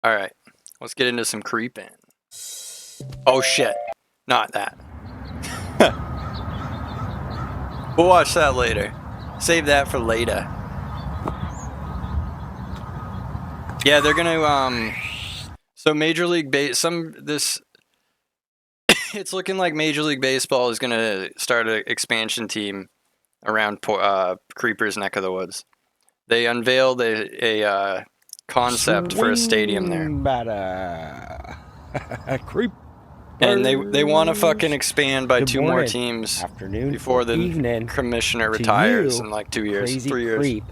Alright, let's get into some creeping. Oh shit, not that. We'll watch that later. Save that for later. Yeah, they're gonna, so Major League it's looking like Major League Baseball is gonna start an expansion team around Creeper's neck of the woods. They unveiled a concept for a stadium there. Creep. And they want to fucking expand by two more teams before the commissioner retires in like 2 years, 3 years. Creep.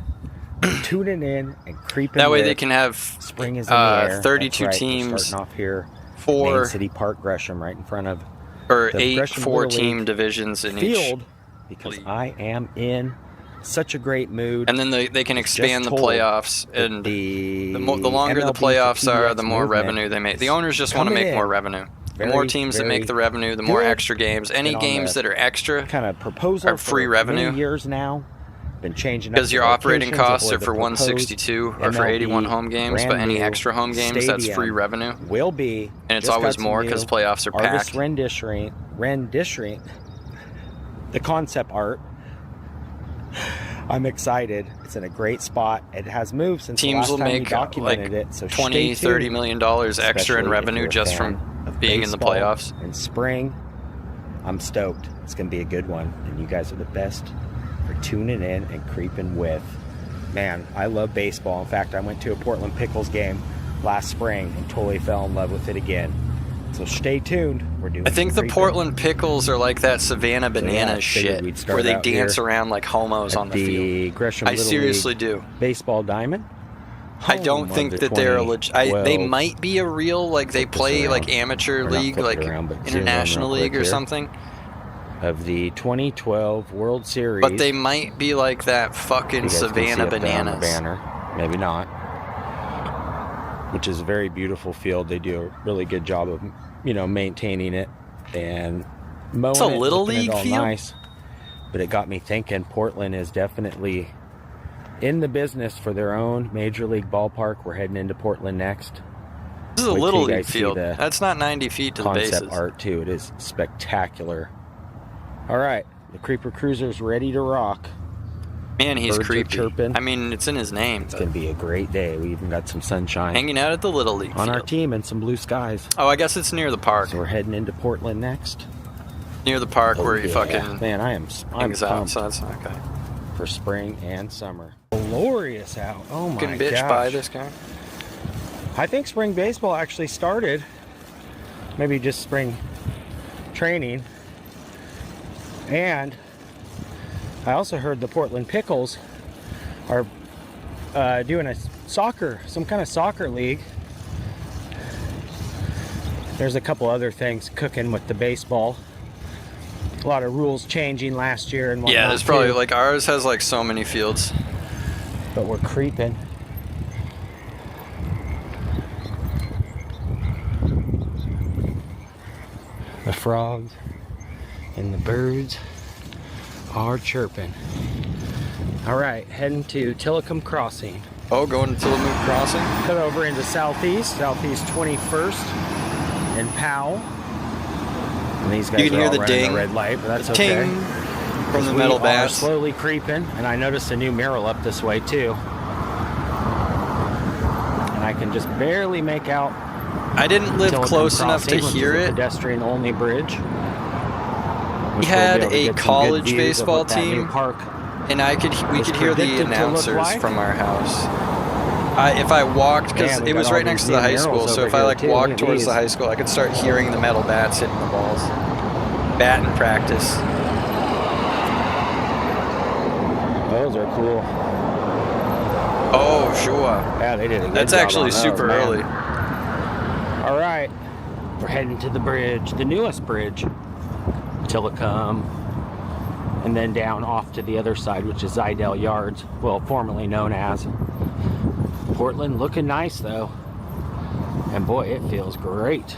Tuning in and creeping. That way they can have spring is in the air. 32 That's right. teams. Starting off here, Main City Park, Gresham, right in front of or the 8 Gresham 4-team divisions in field, each because league. I am in such a great mood. And then they can expand the playoffs, and the longer the playoffs are, the more revenue they make. The owners just want to make more revenue. The more teams that make the revenue, the more extra games. Any games that are extra kind of proposal are free revenue. Years now, been changing because your operating costs are for 162 or for 81 home games, but any extra home games, that's free revenue. Will be, and it's always more because playoffs are packed. Renditioning the concept art. I'm excited. It's in a great spot. It has moved since teams the last will time make we documented like it. So $20–30 million extra in revenue just from being in the playoffs. In spring, I'm stoked. It's going to be a good one, and you guys are the best for tuning in and creeping with. Man, I love baseball. In fact, I went to a Portland Pickles game last spring and totally fell in love with it again. So stay tuned. We're doing. I think the Portland Pickles are like that Savannah Bananas shit, where they dance around like homos on the field. Gresham I seriously do. Baseball diamond. I don't think that they're legit. They might be a real, like they play like amateur league, like international league or something. Of the 2012 World Series. But they might be like that fucking Savannah Bananas. Banner. Maybe not. Which is a very beautiful field. They do a really good job of, maintaining it and mowing it's a little league all field. Nice. But it got me thinking Portland is definitely in the business for their own major league ballpark. We're heading into Portland next. This is a little league field. That's not 90 feet to the bases. Concept art too. It is spectacular. All right, the Creeper Cruiser's ready to rock. Man, he's creepy. Chirping. I mean, it's in his name. It's going to be a great day. We even got some sunshine. Hanging out at the Little League on field. our team and some blue skies. Oh, I guess it's near the park. So we're heading into Portland next. Near the park where you fucking... Man, I'm pumped out, so that's okay. For spring and summer. Glorious out. Oh my gosh. Can bitch by this guy. I think spring baseball actually started. Maybe just spring training. And I also heard the Portland Pickles are doing some kind of soccer league. There's a couple other things cooking with the baseball. A lot of rules changing last year and whatnot. Yeah, there's probably like ours has like so many fields. But we're creeping. The frogs and the birds are chirping. All right, heading to Tillicum Crossing. Oh, going to Tillicum Crossing? Cut over into Southeast 21st and Powell. And these guys you can are hear all the running ding, the red light, but that's ting okay. From the metal bats. Slowly creeping, and I noticed a new mural up this way too. And I can just barely make out. I didn't live close enough to hear it. Pedestrian-only bridge. We had a college baseball team, and we could hear the announcers from our house. If I walked, because it was right next to the high school, so if I like walked towards the high school, I could start hearing the metal bats hitting the balls. Batting practice. Those are cool. Oh, sure. Yeah, they did a good That's job actually on those, super man. early. All right, we're heading to the bridge, the newest bridge, Tillicum, and then down off to the other side, which is Zidell Yards, well, formerly known as. Portland looking nice though, and boy, it feels great.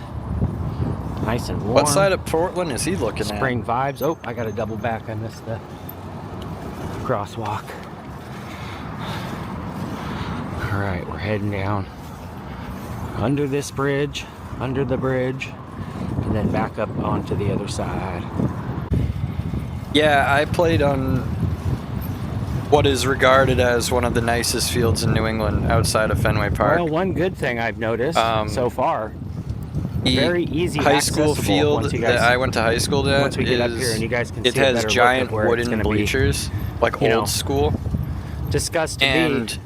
Nice and warm. What side of Portland is he looking at? Spring vibes. Oh, I got to double back. I missed the crosswalk. All right, we're heading down. under this bridge, under the bridge, and then back up onto the other side. Yeah, I played on what is regarded as one of the nicest fields in New England outside of Fenway Park. Well, one good thing I've noticed so far, very easy high school field guys, that I went to high school at, once we get up here and you guys can see it has giant wooden bleachers, like old school. Discussed to and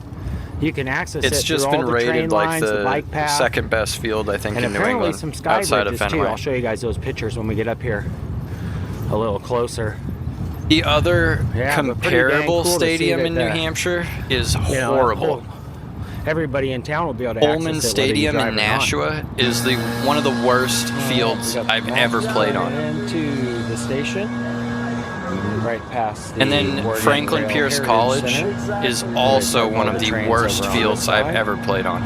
be, you can access it's it just through been all the rated train like lines, the bike path, second best field, I think, and in New England, some sky outside of bridges Fenway. too. I'll show you guys those pictures when we get up here a little closer. The other comparable cool stadium in New Hampshire is horrible. Everybody in town will be able to access Pullman it, Stadium in Nashua is one of the worst fields I've ever played on. Into the station, right past the and then Franklin Pierce College is also one of the worst fields I've ever played on.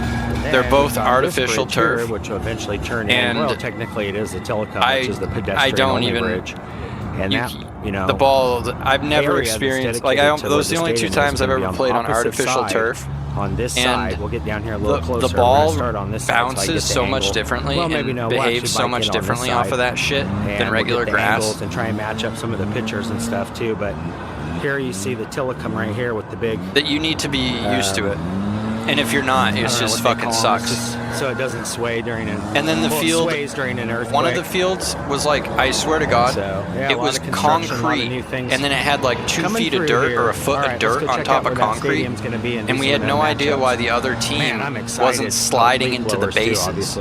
They're both artificial turf, here, which will eventually turn in. Well, technically it is a telecom, which is the pedestrian bridge. And the ball, I've never experienced, like, those are the only 2 times I've ever played on artificial turf. On this side, we'll get down here a little closer. The ball start on this bounces side, so much differently and behaves so much differently off of that shit than regular grass. And try and match up some of the pictures and stuff too. But here you see the Tillicum right here with the big. That you need to be used to it. And if you're not, it just fucking sucks. So it doesn't sway during an. And then the field, sways during an earthquake. one of the fields was like, I swear to God, it was concrete, and then it had like 2 feet of dirt or a foot of dirt on top of concrete, and we had no idea why the other team wasn't sliding into the bases.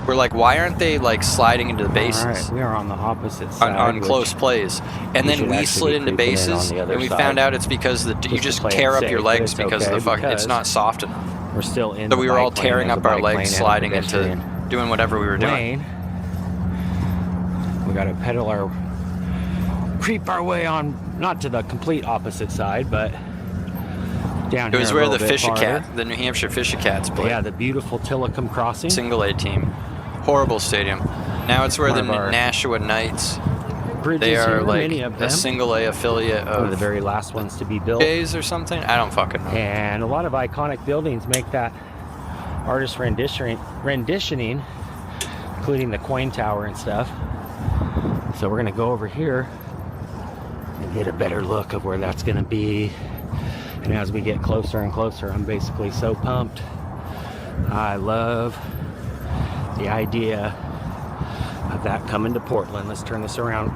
We're like, why aren't they like sliding into the bases? All right, we are on the opposite side on close plays, and then we slid into bases, and we found out it's because you just tear up your legs because of the fuck. It's not soft enough. We're still in. So we were all tearing up our legs, sliding into doing whatever we were doing. We got to pedal creep our way on, not to the complete opposite side, but down here. It was where the the New Hampshire Fisher Cats played. Yeah, the beautiful Tillicum Crossing. Single A team. Horrible stadium. Now it's where the Nashua Knights. They are like a single A affiliate of one of the very last ones to be built. Jays or something? I don't fucking know. And a lot of iconic buildings make that artist renditioning, including the coin tower and stuff. So we're gonna go over here and get a better look of where that's gonna be. And as we get closer and closer, I'm basically so pumped. I love the idea of that coming to Portland. Let's turn this around.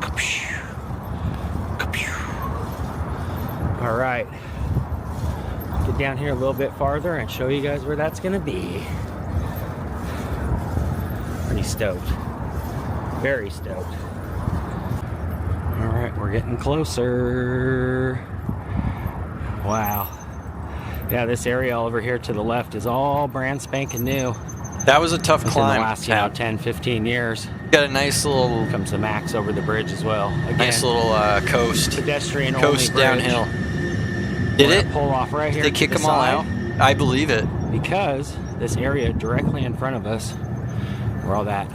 All right, get down here a little bit farther and show you guys where that's gonna be. Pretty stoked, very stoked. All right, we're getting closer. Wow. Yeah, this area over here to the left is all brand spanking new. That was a tough climb. In the last 10, 15 years. Got a nice little. Comes the Max over the bridge as well. Again, nice little coast. Pedestrian coast downhill. Did it? Pull off right here. Did they kick them all out? I believe it. Because this area directly in front of us, where all that.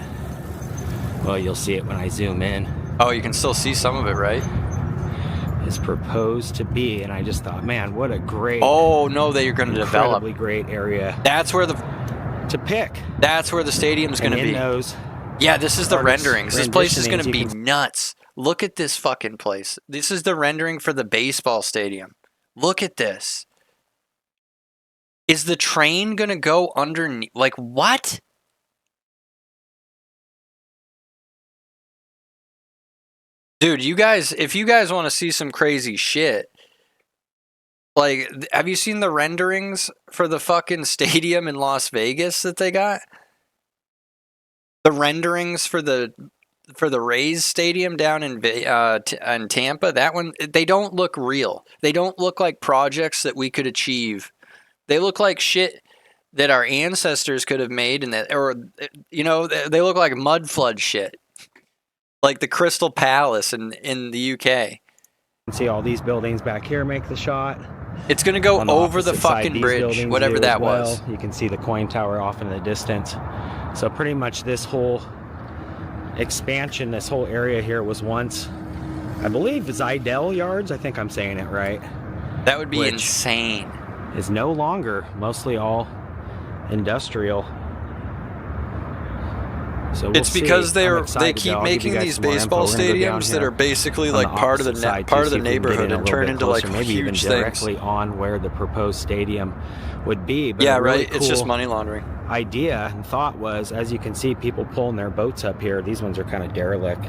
Well, you'll see it when I zoom in. Oh, you can still see some of it, right? Is proposed to be, and I just thought, man, what a great. Oh no, that you're going to develop. Incredibly great area. That's where to pick. That's where the stadium's going to be. Yeah, this is the renderings. This place is going to be nuts. Look at this fucking place. This is the rendering for the baseball stadium. Look at this. Is the train going to go underneath? Like, what? Dude, you guys, if you guys want to see some crazy shit, like, have you seen the renderings for the fucking stadium in Las Vegas that they got? The renderings for the Rays stadium down in Tampa, that one, they don't look real. They don't look like projects that we could achieve. They look like shit that our ancestors could have made, and that, or, you know, they look like mud flood shit. Like the Crystal Palace in the UK. See all these buildings back here make the shot. It's going to go over the fucking bridge, whatever that was. You can see the coin tower off in the distance. So pretty much this whole expansion, this whole area here was once, I believe, Zidell Yards. I think I'm saying it right. That would be insane. Is no longer, mostly all industrial. So we'll It's because see. they keep making these baseball stadiums that are basically like part of the neighborhood and turn into like maybe even huge things. directly on where the proposed stadium would be. But yeah, really right. Cool it's just money laundering. Idea and thought was, as you can see, people pulling their boats up here. These ones are kind of derelict.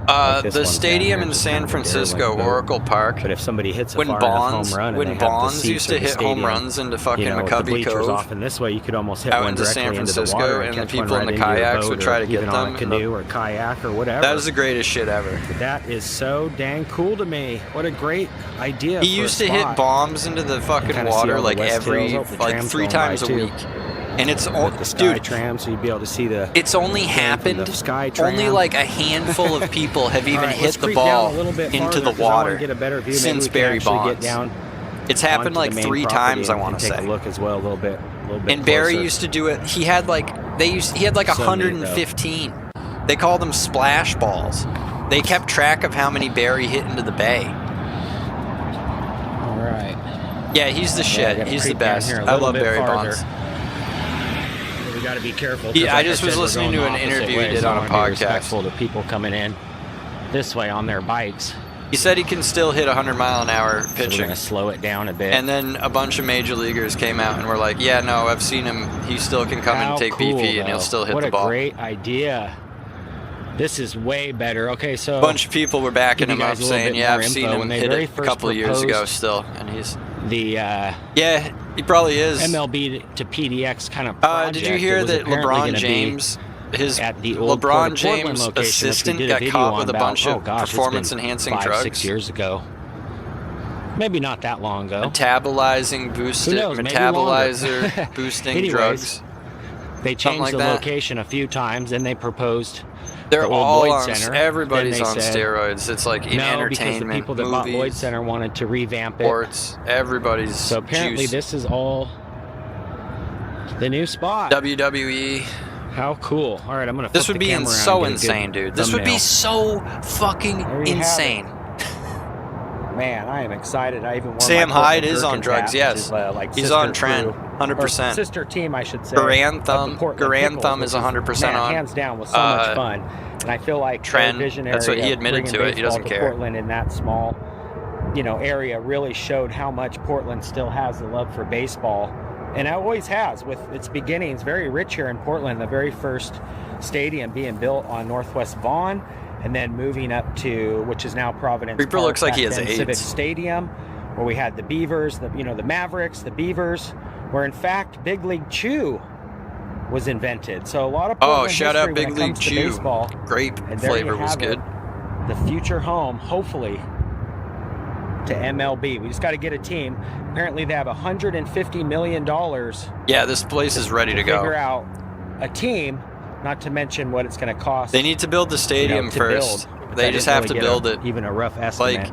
Like the stadium in San Francisco, Oracle Park. But if somebody hits a far enough home run, when Bonds used to hit home runs into fucking McCovey Cove, off in this way, you could almost hit out one into directly San Francisco, into the water and the people in the kayaks would try to get them on a canoe or kayak or whatever. That was the greatest shit ever. But that is so dang cool to me. What a great idea. He used to hit bombs into the fucking water like like 3 times a week. And it's all, the sky tram, so you'd be able to see the. It's only happened. Only like a handful of people have even hit the ball into the water since Barry Bonds. It's happened like 3 times, I want to say. Take a look as well, a little bit. And Barry used to do it. He had like he had like 115. They called them splash balls. They kept track of how many Barry hit into the bay. All right. Yeah, he's the shit. He's the best. I love Barry Bonds. We got to be careful. Yeah, I just was listening to an interview he did on a podcast. To people coming in this way on their bikes. He said he can still hit 100-mile-an-hour pitching. So we're gonna slow it down a bit. And then a bunch of major leaguers came out and were like, "Yeah, no, I've seen him. He still can come and take BP, and he'll still hit the ball." What a great idea! This is way better. Okay, so a bunch of people were backing him up, saying, "Yeah, I've seen him hit it a couple of years ago still," and he's yeah, he probably is. MLB to PDX kind of project. Did you hear that LeBron James, LeBron James assistant got caught with a bunch of performance-enhancing drugs 6 years ago? Maybe not that long ago. Metabolizer boosting Anyways, drugs. They changed the location a few times, and they proposed. They're all on. Everybody's on steroids. It's like in entertainment, because the people that bought Lloyd Center wanted to revamp it. Sports. Everybody's. So apparently, this is all the new spot. WWE. How cool! All right, I'm gonna. This would be so insane, dude. This would be so fucking insane. Man, I am excited. I even. Sam Hyde is on drugs. Yes, he's on trend. 100%. Sister team, I should say. Garand Thumb is 100% on. Hands down, was so much fun, and I feel like trend. That's what he admitted to it. He doesn't care. Portland in that small, area really showed how much Portland still has the love for baseball, and it always has. With its beginnings, very rich here in Portland. The very first stadium being built on Northwest Vaughn, and then moving up to which is now Providence. Reaper looks like he has AIDS. Civic Stadium, where we had the Beavers, the Mavericks, the Beavers. Where in fact Big League Chew was invented. So a lot of Portland shout out Big League Chew. Baseball. Grape flavor was good. The future home, hopefully, to MLB. We just got to get a team. Apparently they have $150 million. Yeah, this place is ready to go. Figure out a team, not to mention what it's going to cost. They need to build the stadium first. They just have to build it. Even a rough estimate.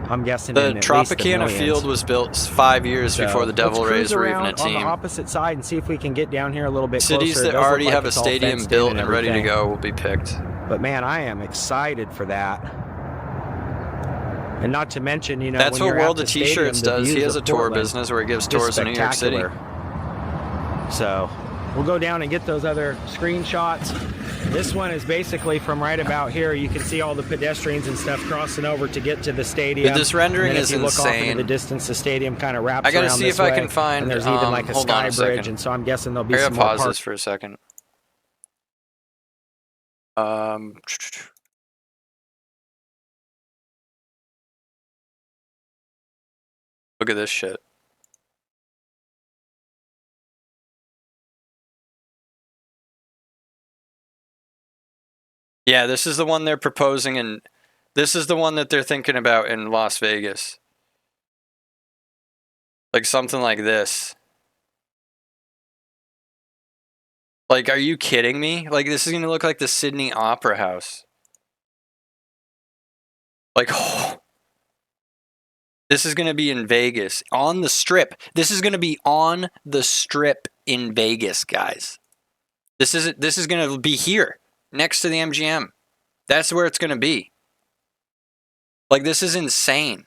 I'm guessing the Tropicana Field was built 5 years before the Devil Rays were even a team. On the opposite side and see if we can get down here a little bit Cities closer. that already have a stadium built and ready to go will be picked. But man, I am excited for that. And not to mention, that's what World of T-Shirts does. He has a tour business where he gives tours in New York City. So we'll go down and get those other screenshots. This one is basically from right about here. You can see all the pedestrians and stuff crossing over to get to the stadium. Dude, this rendering is insane. If you look off into the distance, the stadium kind of wraps around this way. I gotta see if I can find. And there's even like a sky bridge, and so I'm guessing there'll be some more. I gotta pause this for a second. Look at this shit. Yeah, this is the one they're proposing, and this is the one that they're thinking about in Las Vegas. Like something like this. Like, are you kidding me? Like, this is going to look like the Sydney Opera House. Like, oh. This is going to be in Vegas, on the Strip. This is going to be on the Strip in Vegas, guys. This is going to be here. Next to the MGM. That's where it's going to be. Like, this is insane.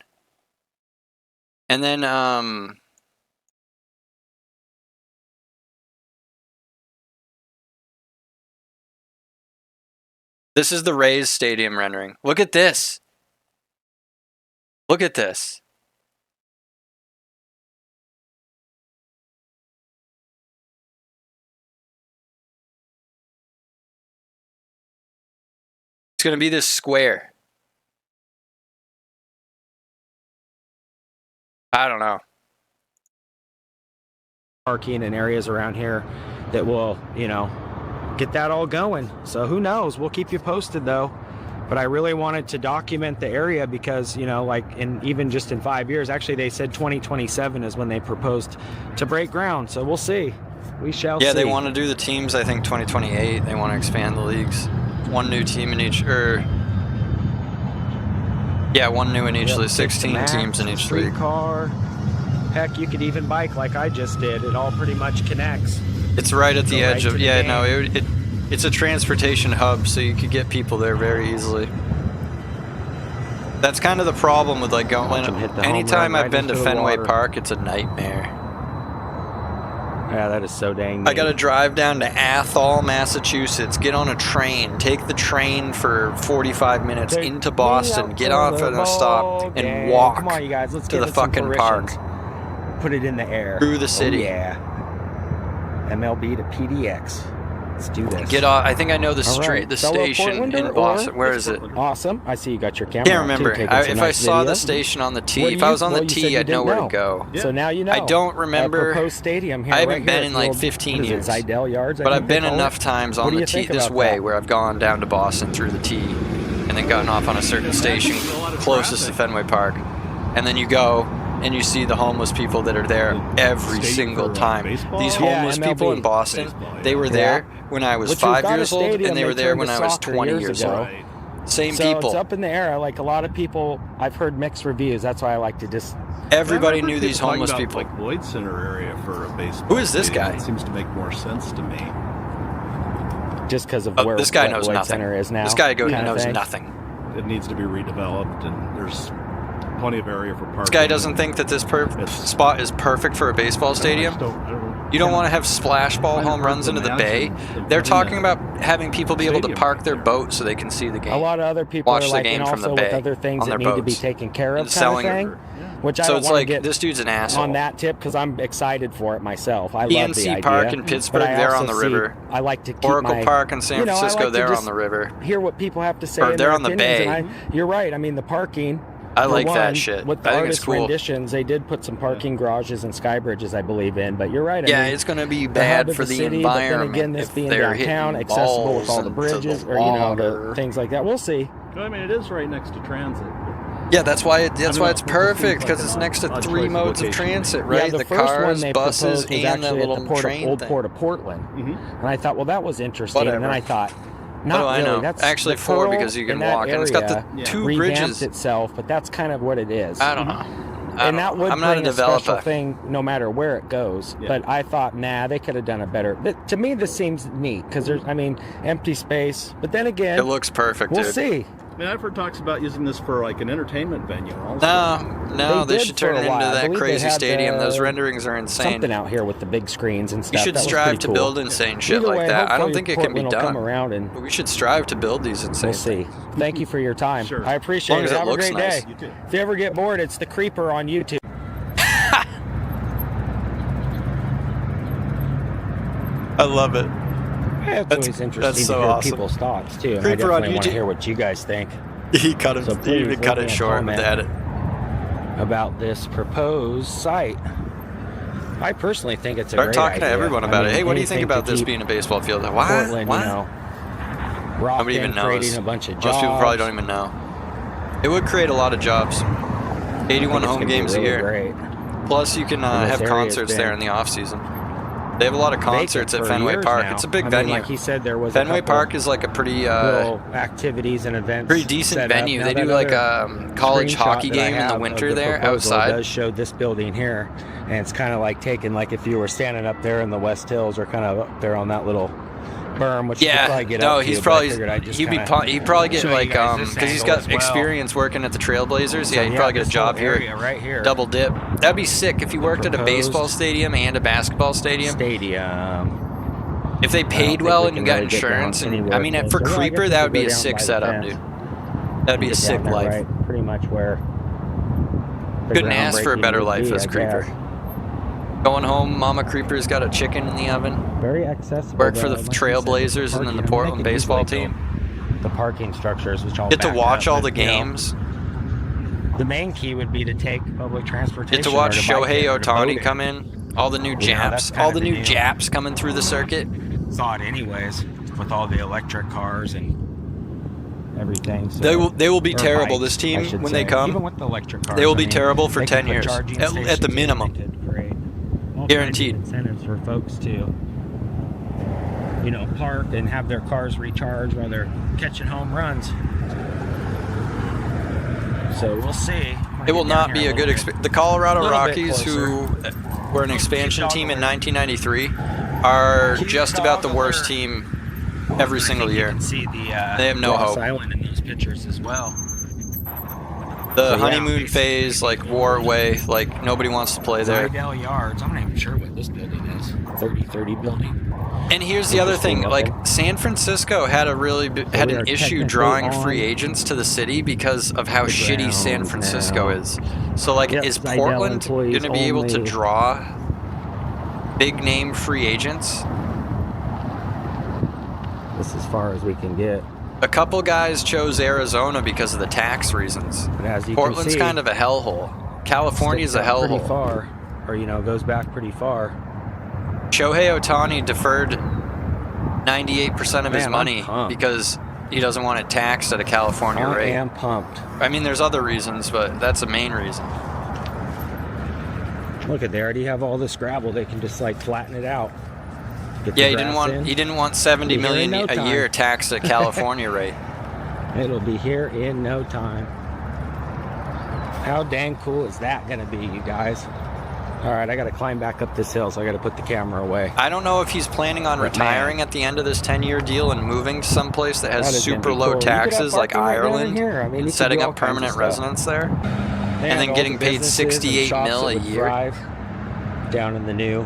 And then, This is the Rays stadium rendering. Look at this. Look at this. It's going to be this square. I don't know. Parking and areas around here that will, you know, get that all going. So who knows? We'll keep you posted though. But I really wanted to document the area because, you know, like even just in 5 years, actually they said 2027 is when they proposed to break ground. So we'll see. We shall see. Yeah, they want to do the teams, I think 2028. They want to expand the leagues. One new team in each, yeah, one new in each league, 16 teams in each league. Car. Heck, you could even bike like I just did. It all pretty much connects. It's right at the edge of, yeah, no, it's a transportation hub, so you could get people there very easily. That's kind of the problem with like going, anytime I've been to Fenway Park, it's a nightmare. Yeah, that is so dang neat. I gotta drive down to Athol, Massachusetts, get on a train, take the train for 45 minutes into Boston, get off at a stop, and walk Come on, you guys, let's to the fucking park. Put it in the air. Through the city. Oh, yeah. MLB to PDX. Let's do this. Get off. I think I know the street, the station in Boston. Where is it? Awesome. I see you got your camera. Can't remember. If I saw the station on the T, if I was on the T, I'd know where to go. So now you know. I don't remember. Proposed stadium here. I haven't been in like 15 years. Zidell Yards. But I've been enough times on the T this way where I've gone down to Boston through the T, and then gotten off on a certain station closest to Fenway Park, and then you go. And you see the homeless people that are there every single time. These homeless people in Boston, they were there when I was 5 years old, and they were there when I was 20 years old. Same people. So it's up in the air. Like a lot of people, I've heard mixed reviews. That's why I like to just... Everybody knew these homeless people. Like Lloyd Center area for a baseball. Who is this guy? It seems to make more sense to me. Just because of where this guy knows Lloyd nothing. Center is now. This guy knows nothing. It needs to be redeveloped, and there's plenty of area for parking. This guy doesn't think that this spot is perfect for a baseball stadium. You don't want to have splash ball home runs into the bay. They're talking about having people be able to park their boat so they can see the game. A lot of other people watch are like, the game and from the also bay with other things on that their need to be boats. taken care of, Selling kind of thing. Which I so don't it's want like to get this dude's an asshole on that tip because I'm excited for it myself. I love the idea. PNC Park in Pittsburgh, they're on the river. I like to keep Oracle Park in San Francisco, they're on the river. Hear what people have to say. Or they're on the bay. You're right. I mean, the parking. I like that shit. With the artist renditions, they did put some parking garages and sky bridges, I believe, in. But you're right. I mean, it's going to be bad for the environment. But then again, this being downtown, accessible with all the bridges, or the things like that. We'll see. I mean, it is right next to transit. Yeah, that's why it's perfect because it's next to 3 modes of transit, right? Yeah, the cars, buses, and the little old Port of Portland. And I thought, well, that was interesting. Whatever. And then I thought, not really. I know. That's actually 4 because you can walk, and it's got the 2 bridges itself, but that's kind of what it is. I don't know. And that would bring a special thing no matter where it goes. Yeah. But I thought, nah, they could have done it better. But to me, this seems neat because there's, empty space. But then again, it looks perfect. We'll see. I mean, I've heard talks about using this for like an entertainment venue also. No, they should turn it into that crazy stadium. Those renderings are insane. Something out here with the big screens and stuff. You should strive to build insane shit like that. I don't think it can be done. Come around and we should strive to build these insane things. We'll see. Thank you for your time. Sure. I appreciate it. Have a great day. You too. If you ever get bored, it's the Creeper on YouTube. I love it. Yeah, it's always interesting to hear people's thoughts too. And I definitely want to hear what you guys think. He cut it. He even cut it short with the edit. About this proposed site. I personally think it's a great idea. Start talking to everyone about it. Hey, what do you think about this being a baseball field? Why? Portland, nobody even knows. Creating a bunch of jobs. Most people probably don't even know. It would create a lot of jobs. 81 home games a year. Great. Plus, you can have concerts there in the off season. They have a lot of concerts at Fenway Park. It's a big venue. Like he said, there was Fenway Park is like a pretty little activities and events. Pretty decent venue. They do like a college hockey game in the winter there outside. It does show this building here, and it's kind of like taking like if you were standing up there in the West Hills or kind of up there on that little berm, which you could probably get up to. He'd probably get like because he's got experience working at the Trailblazers. Yeah, he'd probably get a job here. Right here. Double dip. That'd be sick if you worked at a baseball stadium and a basketball stadium. If they paid well and you got insurance, and I mean, for Creeper, that would be a sick setup, dude. That'd be a sick life. Right, pretty much where. Couldn't ask for a better life as Creeper. Going home, Mama Creeper's got a chicken in the oven. Very accessible. Work for the Trailblazers and then the Portland baseball team. The parking structures, which all get to watch all the games. The main key would be to take public transportation. Get to watch Shohei Ohtani come in. All the new Japs. All the new Japs coming through the circuit. Thought anyways, with all the electric cars and everything. So, they will be terrible. This team, when they come, even with the electric cars, they will be terrible for 10 years at the minimum. Guaranteed. Incentives for folks to, you know, park and have their cars recharged while they're catching home runs. So we'll see. It will not be a good experience. The Colorado Rockies, who were an expansion team in 1993, are just about the worst team every single year. They have no hope. Island in those pictures as well. The honeymoon phase, like, wore away. Like, nobody wants to play there. Idell Yards. I'm not even sure what this building is. 3030 building. And here's the other thing, like, San Francisco had an issue drawing free agents to the city because of how shitty San Francisco is. So, like, is Portland going to be able to draw big name free agents? This is as far as we can get. A couple guys chose Arizona because of the tax reasons. Portland's kind of a hellhole. California's a hellhole. Pretty far, or, you know, goes back pretty far. Shohei Ohtani deferred 98% of his money because he doesn't want it taxed at a California rate. I am pumped. I mean, there's other reasons, but that's the main reason. Look at, they already have all this gravel. They can just, like, flatten it out. Yeah, he didn't want 70 million a year taxed at California rate. It'll be here in no time. How dang cool is that going to be, you guys? All right, I got to climb back up this hill, so I got to put the camera away. I don't know if he's planning on retiring at the end of this 10-year deal and moving to some place that has super low taxes like Ireland, and setting up permanent residence there, and then getting paid 68 mil a year down in the new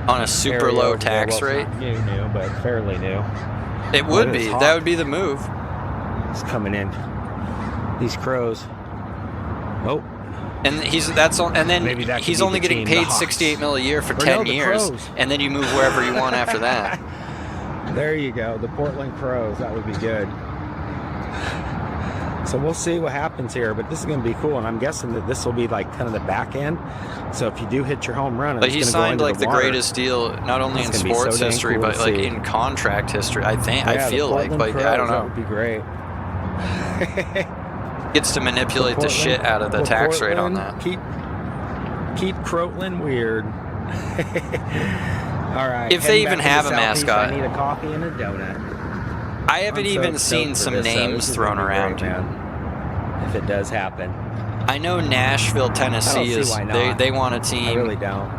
on a super low tax rate. New, but fairly new. It would be. That would be the move. It's coming in. These crows. Oh. And he's only getting paid 68 mil a year for 10 years, and then you move wherever you want after that. There you go, the Portland Crows. That would be good. So we'll see what happens here, but this is going to be cool, and I'm guessing that this will be like kind of the back end. So if you do hit your home run, but he signed like the greatest deal, not only in sports history, but like in contract history. I feel like, but I don't know. That would be great. Gets to manipulate the shit out of the tax rate on that. Keep Croatland weird. All right. If they even have a mascot. I need a coffee and a donut. I haven't even seen some names thrown around. If it does happen. I know Nashville, Tennessee they want a team. I really don't.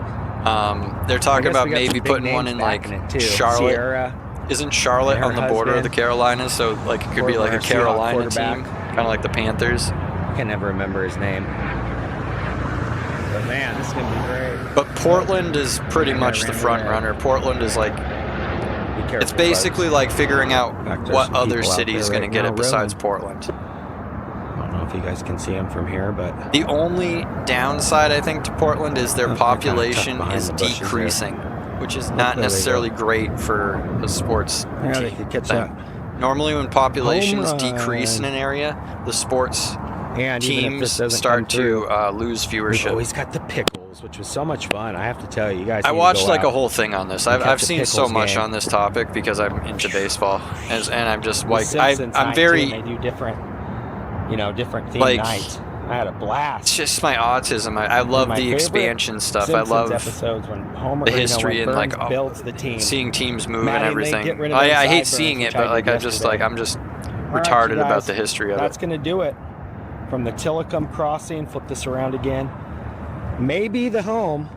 They're talking about maybe putting one in like Charlotte. Sierra, isn't Charlotte on the border of the Carolinas? So like it could be like a Carolina team, kind of like the Panthers. I can never remember his name. But man, this is gonna be great. But Portland is pretty much the front runner. Portland is like, it's basically like figuring out what other city is going to get it besides Portland. I don't know if you guys can see them from here, but the only downside I think to Portland is their population is decreasing, which is not necessarily great for a sports team. Normally when populations decrease in an area, the sports teams start to lose viewership. We've always got the pickles, which was so much fun. I have to tell you guys. I watched like a whole thing on this. I've seen so much on this topic because I'm into baseball, and I'm just like I'm very. They do different, different theme nights. I had a blast. It's just my autism. I love the expansion stuff. I love episodes when Homer, the history and like builds the team. Seeing teams move and everything. I hate seeing it, but like I'm just retarded about the history of it. That's gonna do it. From the Tillicum Crossing, flip this around again. Maybe the home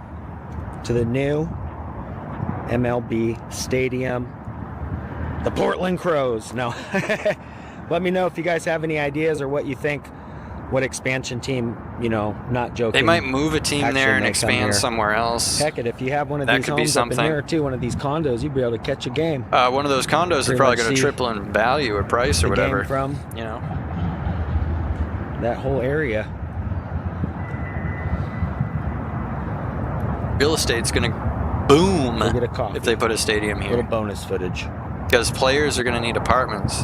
to the new MLB Stadium, the Portland Crows. No. Let me know if you guys have any ideas or what you think what expansion team, you know, not joking. They might move a team there and expand somewhere else. Heck it, if you have one of That these could be homes up in something. here too, one of these condos, you'd be able to catch a game. One of those condos is probably going to triple in value or price or whatever. From, you know, that whole area. Real estate's going to boom We'll get a coffee. if they put a stadium here. Little bonus footage. Because players are going to need apartments.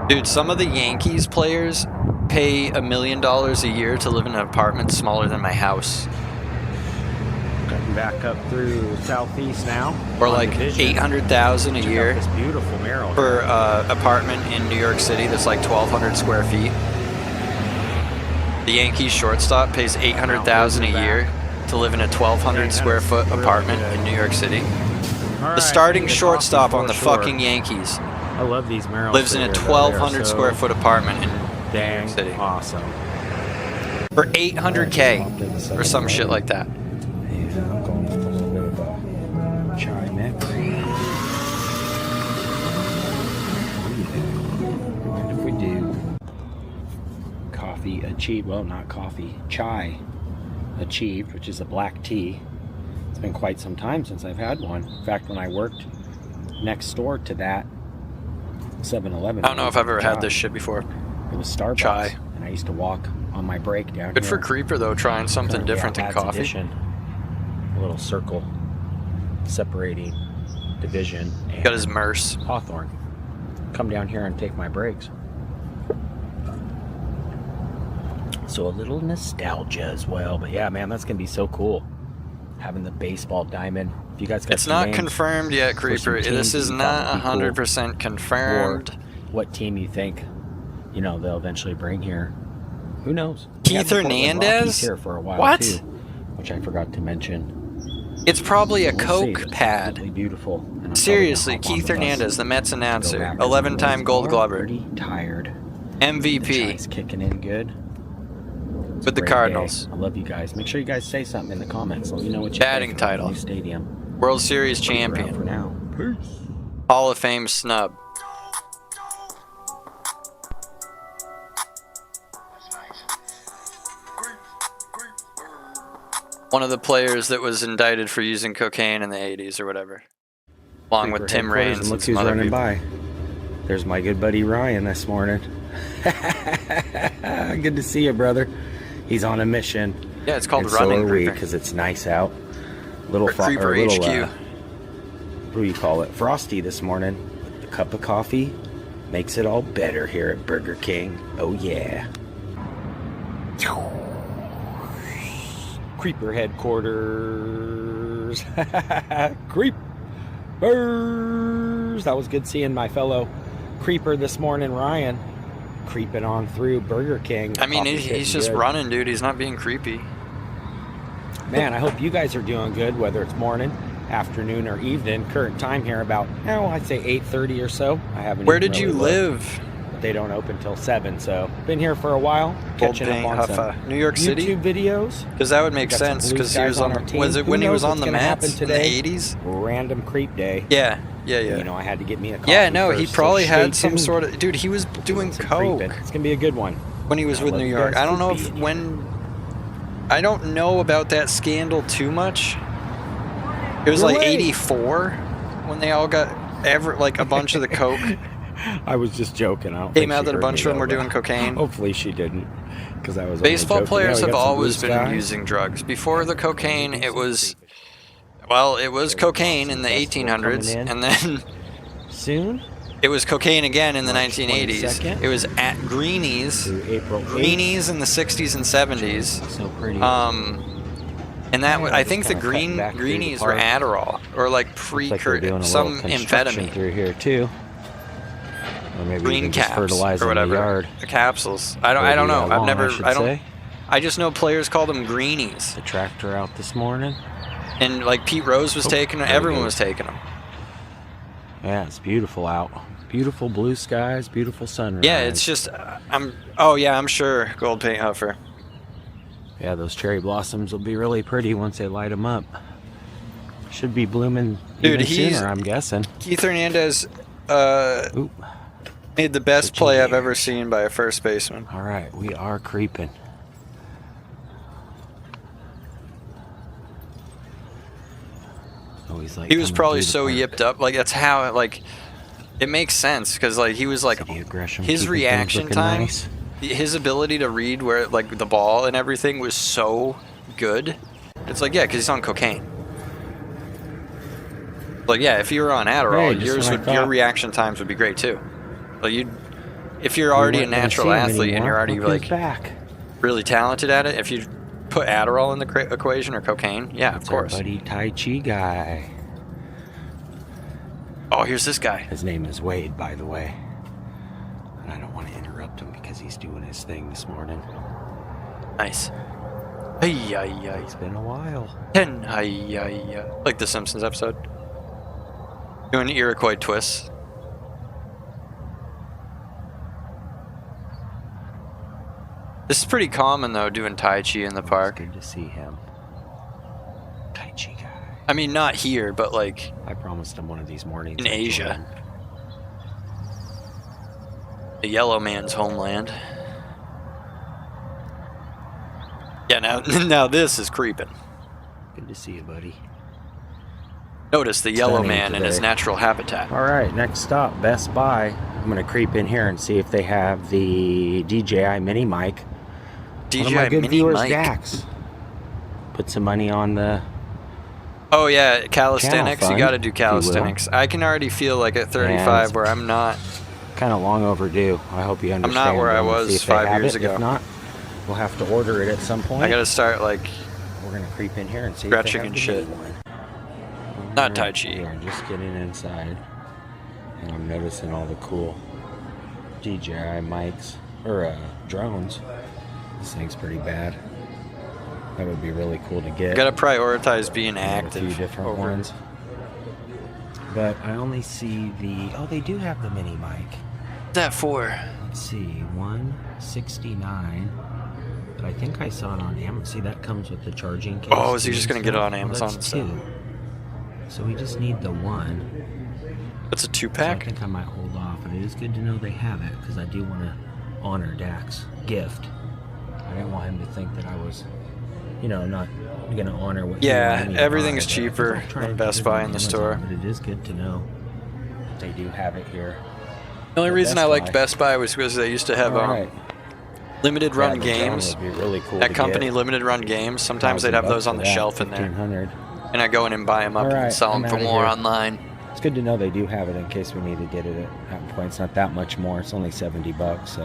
Dude, some of the Yankees players pay $1 million a year to live in an apartment smaller than my house. Cutting back up through southeast now. Or like $800,000 a year this beautiful mural for an apartment in New York City that's like 1,200 square feet. The Yankees shortstop pays $800,000 a year to live in a 1,200 square foot apartment in New York City. The starting shortstop on the fucking Yankees I love these murals. lives in a 1,200 square foot apartment in New York City awesome. for $800K or some shit like that. Yeah, I'm going with a little bit of a chai mix. What if we do coffee achieved? Well, not coffee, chai achieved, which is a black tea. It's been quite some time since I've had one. In fact, when I worked next door to that 7-Eleven, I don't know if I've ever had this shit before. It was Starbucks, Chai. and I used to walk on my break down Good here. for Creeper though, trying something different than coffee. Edition. A little circle separating division. And Got his Merce. Hawthorne. Come down here and take my breaks. So a little nostalgia as well. But yeah, man, that's going to be so cool. Having the baseball diamond. If you guys got It's not confirmed yet, Creeper. This is not 100% confirmed. Or what team you think, you know, they'll eventually bring here. Who knows? Keith Hernandez? Here for a while What? too, which I forgot to mention. It's probably a We'll see. Coke It's pad. absolutely beautiful. And I'm Seriously, probably gonna hop on Keith the bus Hernandez, the Mets and go announcer, back. 11-time Gold Glover, Pretty tired. The MVP chai's kicking in good. It's a with the great Cardinals. day. I love you guys. Make sure you guys say something in the comments. Let me know what you Batting think of the title. new stadium. World Series For champion, now. Peace. Hall of Fame snub. One of the players that was indicted for using cocaine in the 80s or whatever. Along with Tim Raines and look some who's other running people. by. There's my good buddy Ryan this morning. Good to see you, brother. He's on a mission. Yeah, it's called And running, so are we, Creeper. because it's nice out. Little Creeper little, HQ. what do you call it? Frosty this morning. The cup of coffee makes it all better here at Burger King. Oh yeah. Creeper headquarters. Creepers. That was good seeing my fellow creeper this morning, Ryan, creeping on through Burger King. I mean, Coffee's he's hitting just good. running, dude. He's not being creepy. Man, I hope you guys are doing good, whether it's morning, afternoon, or evening. Current time here about, I'd say 8:30 or so. I haven't. Where even did you really live? looked. They don't open till 7, so been here for a while. Old Catching up Paint on Huffa. some New York City? YouTube videos. Because that would make Got some sense. blue Because he skies was on our the. team. Was it Who when he knows was on what's the gonna happen Mets in the today? 80s? Random creep day. Yeah, yeah. You know, I had to get me a coffee. Yeah, no, he first, probably so had stay some tuned. sort of. Dude, he was doing Some coke creeping. It's gonna be a good one. when he was I with love New you York. guys I don't know for if being when. I don't know about that scandal too much. It was like Really? 84 when they all got like a bunch of the coke I was just joking. I don't came think out she that a heard bunch me, of them were though, doing but cocaine. Hopefully she didn't, because I was only Baseball joking. players Yeah, we have got some always blue been skies. using drugs. Before the cocaine, it was. Well, it was cocaine in the 1800s, and then Soon it was cocaine again in the March 1980s. 22nd. It was at Greenies. through April 8th. Greenies in the 60s and 70s. So pretty. And that Yeah, I just think the kinda cutting back through the greenies were park. Adderall or like Looks like they're doing a some little construction amphetamine, through here too, or maybe green even just caps fertilizing or whatever. the yard. The capsules. I Maybe don't know. that I've long, never. should I don't. say. I just know players call them greenies. The tractor out this morning. And like Pete Rose was taking them. very Everyone good. was taking them. Yeah, it's beautiful out. Beautiful blue skies, beautiful sunrise. Yeah, it's just. Oh yeah, I'm sure. Gold Paint Huffer. Yeah, those cherry blossoms will be really pretty once they light them up. Should be blooming Dude, even sooner, I'm guessing. Keith Hernandez made the best play I've ever seen by a first baseman. All right, we are creeping. Oh, he's like, he was probably so yipped up. Like, that's how, like, it makes sense. Because, like, he was like, his reaction time, nice. His ability to read where, like, the ball and everything was so good. It's like, yeah, because he's on cocaine. Like, yeah, if you were on Adderall, your reaction times would be great too. Like, if you're already a natural athlete and you're already like really talented at it, if you put Adderall in the equation or cocaine, yeah, of course. Our buddy Tai Chi guy. Oh, here's this guy. His name is Wade, by the way. And I don't want to interrupt him because he's doing his thing this morning. Nice. Hey, it's been a while. Like the Simpsons episode. Doing Iroquois twists. This is pretty common though, doing Tai Chi in the park. It's good to see him. Tai Chi guy. I mean, not here, but like... I promised him one of these mornings. In Asia. The yellow man's homeland. Yeah, now this is creeping. Good to see you, buddy. Notice the yellow man in his natural habitat. All right, next stop, Best Buy. I'm going to creep in here and see if they have the DJI mini mic. DJI mini mic? Dax. Put some money on the... Oh yeah, calisthenics. Fund, you got to do calisthenics. I can already feel like at 35 where I'm not... Kind of long overdue. I hope you understand. I'm not where I was 5 years ago. If not, we'll have to order it at some point. I got to start like... We're going to creep in here and see scratching and shit. Not Tai Chi. We are just getting inside, and I'm noticing all the cool DJI mics, or drones. This thing's pretty bad. That would be really cool to get. Gotta prioritize being active. A few different ones. But I only see the... Oh, they do have the mini mic. What's that for? Let's see, $169. But I think I saw it on Amazon. See, that comes with the charging case. Oh, is he just gonna get it on Amazon instead? So we just need the one. That's a 2-pack? So I think I might hold off, but it is good to know they have it, because I do want to honor Dak's gift. I didn't want him to think that I was, you know, not going to honor what he wanted me to everything's buy, cheaper than Best Buy in the store. But it is good to know they do have it here. The only reason I liked Best Buy was because they used to have limited run games. Would be really cool that company, limited run games. Sometimes they'd have those on the shelf in there. And I go in and buy them up and sell them for more online. It's good to know they do have it in case we need to get it at that point. It's not that much more. It's only $70, so.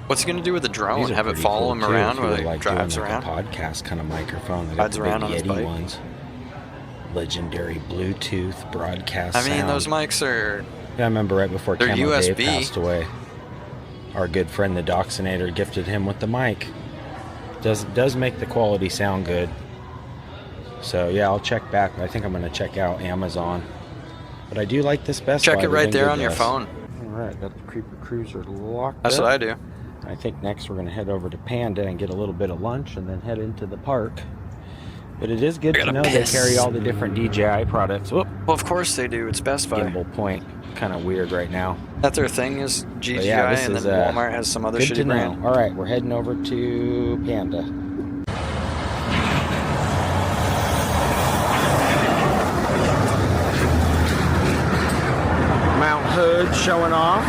What's he gonna do with the drone? Have it follow him around while he drives around? Like a podcast kind of microphone. They got the around on his bike. Ones. Legendary Bluetooth broadcast. I mean, those mics are. Yeah, I remember right before Camo USB. Dave passed away, our good friend the Doxinator gifted him with the mic. Does make the quality sound good. So yeah, I'll check back. I think I'm going to check out Amazon. But I do like this Best Buy. Check it right there on your phone. All right, got the Creeper Cruiser locked That's up. what I do. I think next we're going to head over to Panda and get a little bit of lunch and then head into the park. But it is good to know they carry all the different DJI products. Whoop. Well, of course they do. It's Best Buy. Gimbal Point. Kind of weird right now. That's their thing is DJI, and then Walmart has some other shitty brand. All right, we're heading over to Panda. Mount Hood showing off.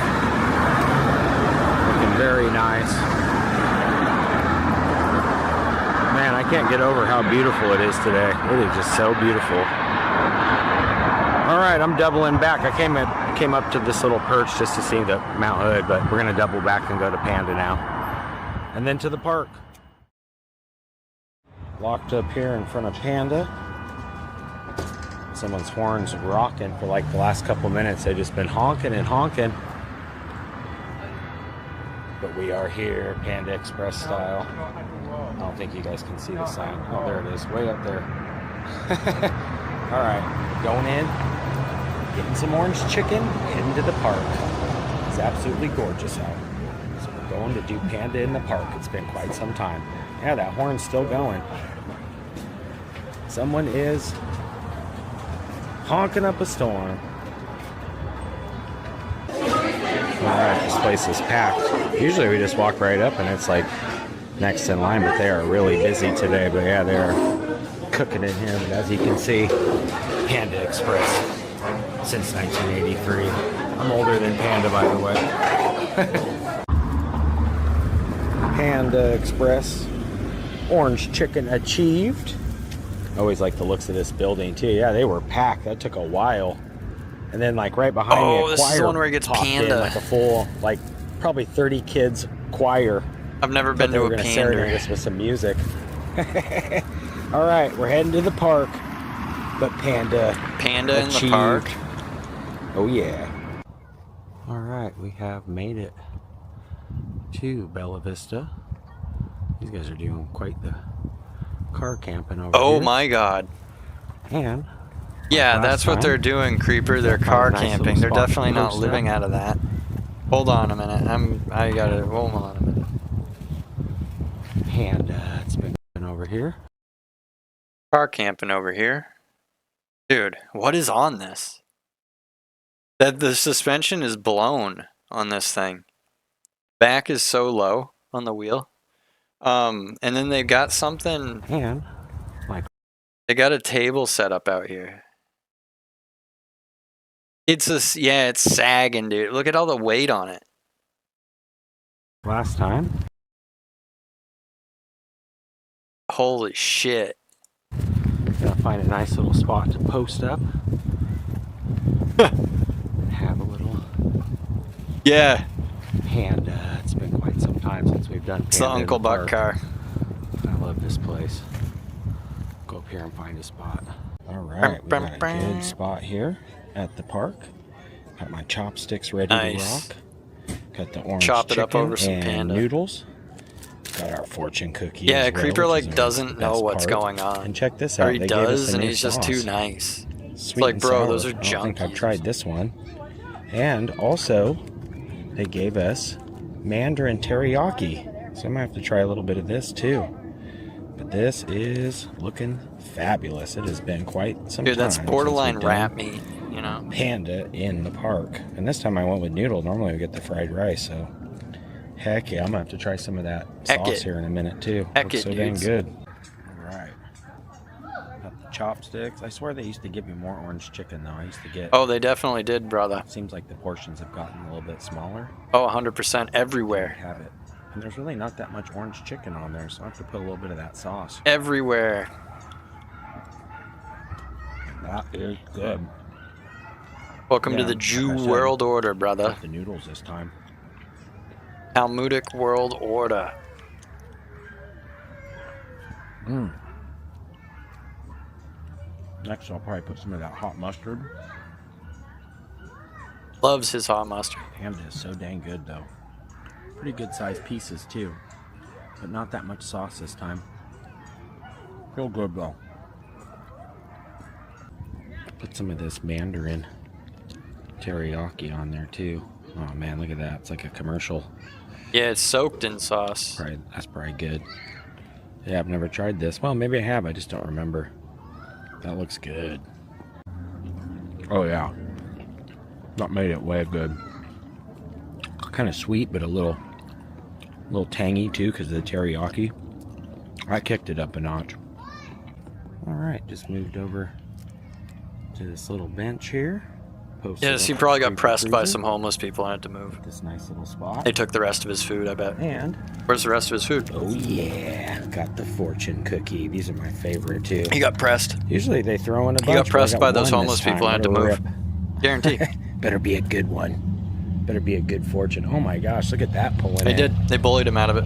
Looking very nice. Man, I can't get over how beautiful it is today. It is just so beautiful. All right, I'm doubling back. I came up to this little perch just to see the Mount Hood, but we're gonna double back and go to Panda now. And then to the park. Locked up here in front of Panda. Someone's horns rocking for like the last couple minutes. They've just been honking and honking. But we are here, Panda Express style. I don't think you guys can see the sign. Oh, there it is, way up there. All right, going in, getting some orange chicken, heading to the park. It's absolutely gorgeous out. So we're going to do Panda in the park. It's been quite some time. Yeah, that horn's still going. Someone is honking up a storm. Alright, this place is packed. Usually we just walk right up and it's like next in line, but they are really busy today. But yeah, they're cooking in here. But as you can see, Panda Express since 1983. I'm older than Panda, by the way. Panda Express. Orange chicken achieved. I always like the looks of this building too. Yeah, they were packed. That took a while. And then like right behind me, a choir this is the one where it gets Panda. In, like a full, like probably 30 kids choir. I've never been to a Panda. Serenade us with some music. All right, we're heading to the park. But Panda in the park. Oh yeah. All right, we have made it to Bella Vista. These guys are doing quite the car camping over here. Oh my God. And yeah, that's what they're doing, Creeper. They're car camping. They're definitely not living out of that. Hold on a minute. I gotta hold on a minute. And it's been over here. Car camping over here. Dude, what is on this? That the suspension is blown on this thing. Back is so low on the wheel. And then they've got something. And like they got a table set up out here. It's it's sagging, dude. Look at all the weight on it. Last time. Holy shit. Gotta find a nice little spot to post up. And have a little. Yeah. Panda. It's been quite some time since we've done Panda. It's the Uncle Buck car. I love this place. Go up here and find a spot. Alright, we got a good spot here at the park. Got my chopsticks ready to rock. Got the orange chicken and noodles. Got our fortune cookie. Yeah, Creeper like doesn't know what's going on. And check this out. Or he does, and he's just too nice. It's like, bro, those are junkies. I don't think I've tried this one. And also, they gave us Mandarin teriyaki. So I might have to try a little bit of this too. But this is looking fabulous. It has been quite some time. Dude, that's borderline rat meat, you know? Panda in the park. And this time I went with noodle. Normally we get the fried rice, so heck yeah, I'm gonna have to try some of that sauce here in a minute too. Looks so dang good. Alright. Got the chopsticks. I swear they used to give me more orange chicken though. I used to get. Oh, they definitely did, brother. Seems like the portions have gotten a little bit smaller. Oh, 100% everywhere. Have it. And there's really not that much orange chicken on there, so I have to put a little bit of that sauce. Everywhere. That is good. Welcome to the Jew World Order, brother. Got the noodles this time. Talmudic World Order. Next, I'll probably put some of that hot mustard. Loves his hot mustard. Panda is so dang good, though. Pretty good sized pieces, too. But not that much sauce this time. Real good, though. Put some of this Mandarin teriyaki on there, too. Oh, man, look at that. It's like a commercial. Yeah, it's soaked in sauce. That's probably good. Yeah, I've never tried this. Well, maybe I have. I just don't remember. That looks good. Oh, yeah. That made it way good. Kind of sweet, but a little tangy, too, because of the teriyaki. I kicked it up a notch. All right, just moved over to this little bench here. Yes, he probably got pressed by some homeless people and had to move. This nice little spot. They took the rest of his food, I bet. And where's the rest of his food? Oh yeah, got the fortune cookie. These are my favorite too. He got pressed. Usually they throw in a bunch. He got pressed by those homeless people and had to move. Guarantee. Better be a good one. Better be a good fortune. Oh my gosh, look at that pulling in. They did. They bullied him out of it.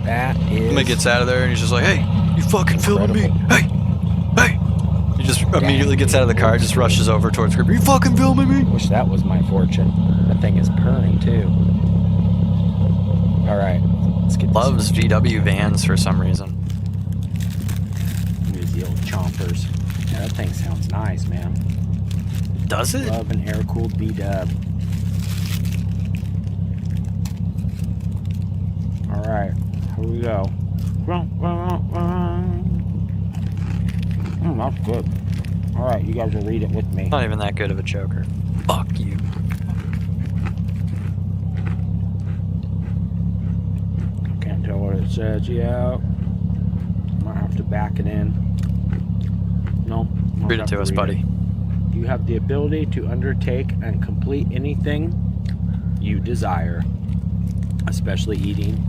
That is. He gets out of there and he's just like, "Hey, you fucking filming me? Hey, hey!" He just immediately gets out of the car, just rushes over towards Creep. Are you fucking filming me? Wish that was my fortune. That thing is purring too. All right, let's get. Loves VW vans for some reason. Here's the old chompers. Yeah, that thing sounds nice, man. Does it? Love an air-cooled V-dub. All right, here we go. That's good. All right, you guys will read it with me. Not even that good of a joker. Fuck you. Can't tell what it says. Yeah. Might have to back it in. No. Read it to us, buddy. You have the ability to undertake and complete anything you desire, especially eating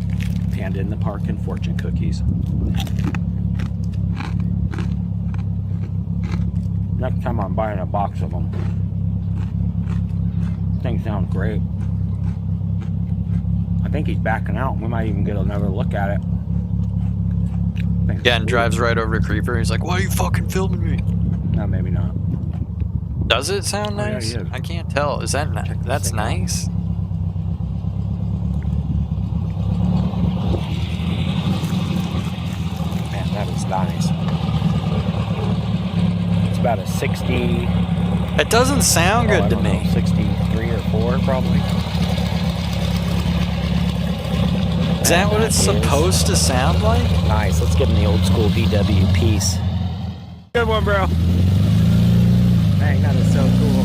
Panda in the Park and fortune cookies. Next time I'm buying a box of them. Things sound great. I think he's backing out. We might even get another look at it. Yeah, and drives right over to Creeper. He's like, why are you fucking filming me? No, maybe not. Does it sound nice? Yeah, I can't tell. Is that that's nice? Man, that is nice. It's about a 60. It doesn't sound good to me. 63 or 4 probably. Is that what it's supposed to sound like? Nice. Let's give him the old school VW piece. Good one, bro. Dang, that is so cool.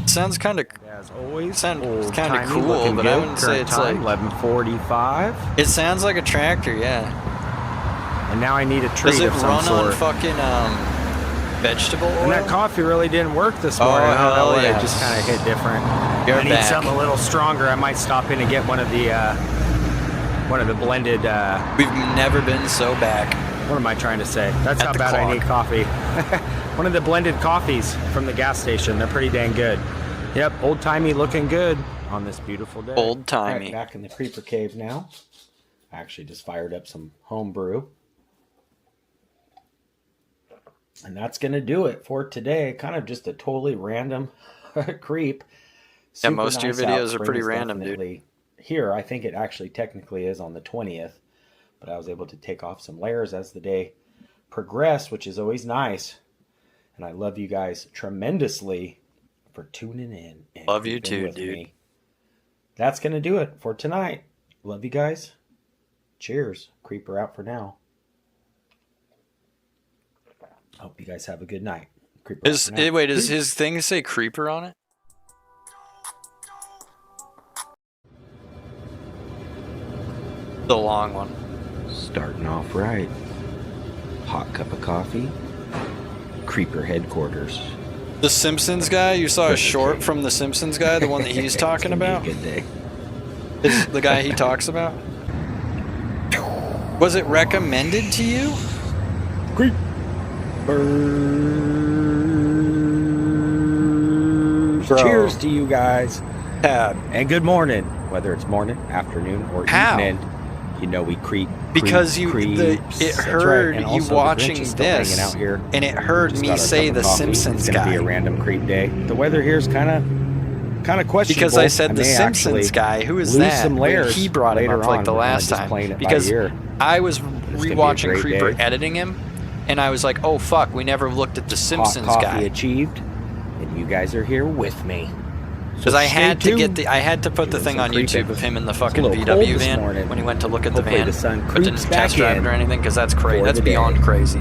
Sounds kind of. As always, sounds kind of cool, but I wouldn't say it's like 11:45. It sounds like a tractor, yeah. And now I need a treat Does it of some run sort. on fucking vegetable oil? And that coffee really didn't work this morning. I don't know what, yes. It just kind of hit different. You're I need back. something a little stronger. I might stop in and get one of the blended. We've never been so back. What am I trying to say? That's how bad I need coffee. One of the blended coffees from the gas station. They're pretty dang good. Yep, old-timey looking good on this beautiful day. Old-timey. Right, back in the Creeper Cave now. I actually just fired up some home brew. And that's going to do it for today. Kind of just a totally random creep. Yeah, most of your videos are pretty random, dude. Here, I think it actually technically is on the 20th. But I was able to take off some layers as the day progressed, which is always nice. And I love you guys tremendously for tuning in. And love you too, dude. Me. That's going to do it for tonight. Love you guys. Cheers. Creeper out for now. Hope you guys have a good night. Creeper wait, does his thing say Creeper on it? The long one. Starting off right. Hot cup of coffee. Creeper headquarters. The Simpsons guy? You saw a short from the Simpsons guy? The one that he's talking about? Good day. Is the guy he talks about? Was it recommended to you? Creeper. Cheers to you guys. And good morning. Whether it's morning, afternoon, or evening. You know we creep. Because it heard you watching this, out here. and it heard me say the Simpsons guy. It's gonna be a random creep day. The weather here is kind of questionable. Because I said the Simpsons guy. Who is that? Some layers he brought him up like the last time. Because I was rewatching Creeper editing him, and I was like, "Oh fuck, we never looked at the Simpsons Hot guy." coffee achieved, and you guys are here with me. Because I had to put the thing on YouTube of him in the fucking VW van when he went to look at the van, but didn't test drive it or anything, because that's crazy. That's beyond crazy.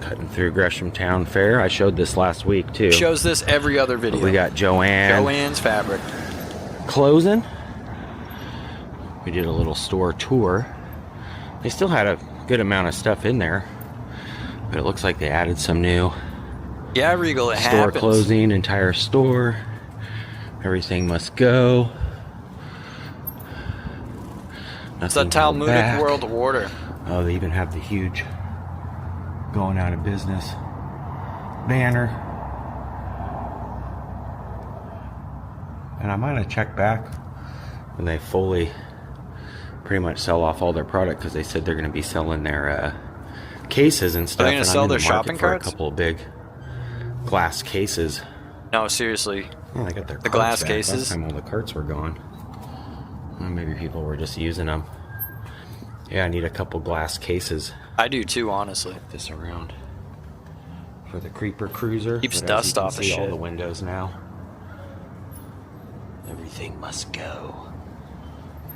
Cutting through Gresham Town Fair. I showed this last week too. Shows this every other video. We got Joanne's Fabric closing. We did a little store tour. They still had a good amount of stuff in there, but it looks like they added some new. Yeah, Regal, it store happens. Closing, entire store. Everything must go. It's a Talmudic world order. Oh, they even have the huge going out of business banner. And I might have checked back when they fully pretty much sell off all their product, because they said they're going to be selling their cases and stuff. Are they going to sell their shopping carts? A couple of big glass cases. No, seriously. Oh, they got their glass back. cases. Last time all the carts were gone. Well, maybe people were just using them. Yeah, I need a couple glass cases. I do too, honestly. This around for the Creeper Cruiser. Keeps dust off the shit. All the windows now. Everything must go.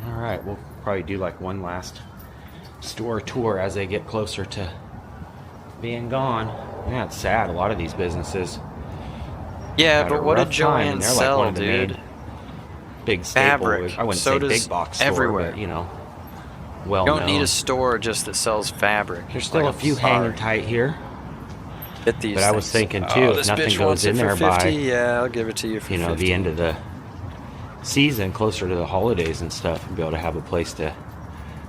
All right, we'll probably do like one last store tour as they get closer to being gone. Yeah, it's sad. A lot of these businesses. Yeah, but what did Joanne they're sell, like one of the dude? main big staple. Fabric. I wouldn't So say does big box store, everywhere. but you know, well You don't known. need a store just that sells fabric. There's still Like, a few hanging tight here. Get these But I was things. thinking too, if this nothing bitch goes wants in it for there 50. by, Yeah, I'll give it to you for you know, 50. the end of the season, closer to the holidays and stuff, and be able to have a place to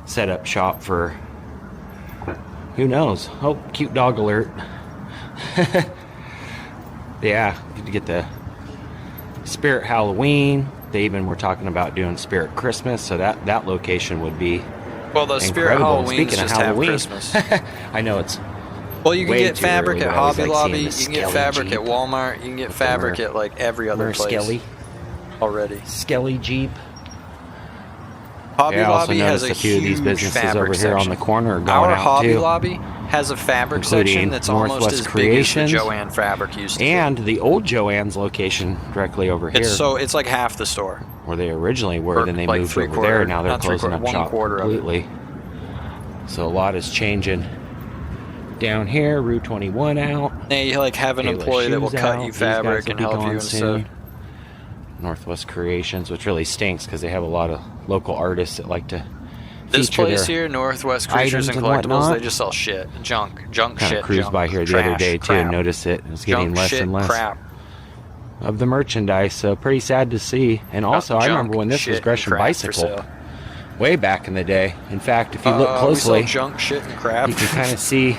set up shop for, who knows? Oh, cute dog alert. Yeah, to get the Spirit Halloween. They even were talking about doing Spirit Christmas, so that location would be Well, the Spirit incredible. Halloweens Speaking of just Halloween, have Christmas. I know it's Well, you can way get too fabric early, at but I always Hobby like Lobby. seeing You the can get Skelly fabric Jeep at Walmart. You can get with the fabric at like every other place Skelly. already. Skelly Jeep. Hobby Yeah, I also Lobby has noticed a a few of these huge businesses fabric over here on section. the corner are going Our out Hobby too. Lobby has a fabric Including section that's almost Northwest as Creations big as the Joanne fabric used to be. And the old Joann's location directly over here, It's like half the store. where they originally were. Or Then they like moved three over quarter- there. Now they're not three closing quarter, up shop 1/4 of it. completely. So a lot is changing down here. Route 21 out. They like have an Payless employee that will Shoes cut out. you These guys fabric will and be help you gone and soon. stuff. Northwest Creations, which really stinks because they have a lot of local artists that like to This feature place their here, Northwest Creatures items and and Collectibles, whatnot. they just sell shit, junk kind shit, of cruised junk, by here the trash, other day too crap. and noticed it. It's getting Junk less shit, and less crap. of the merchandise, so pretty sad to see. And also, I remember when this was shit, Gresham crap for Bicycle, sale. way back in the day. In fact, if you look closely, we sell junk shit and crap. you can kind of see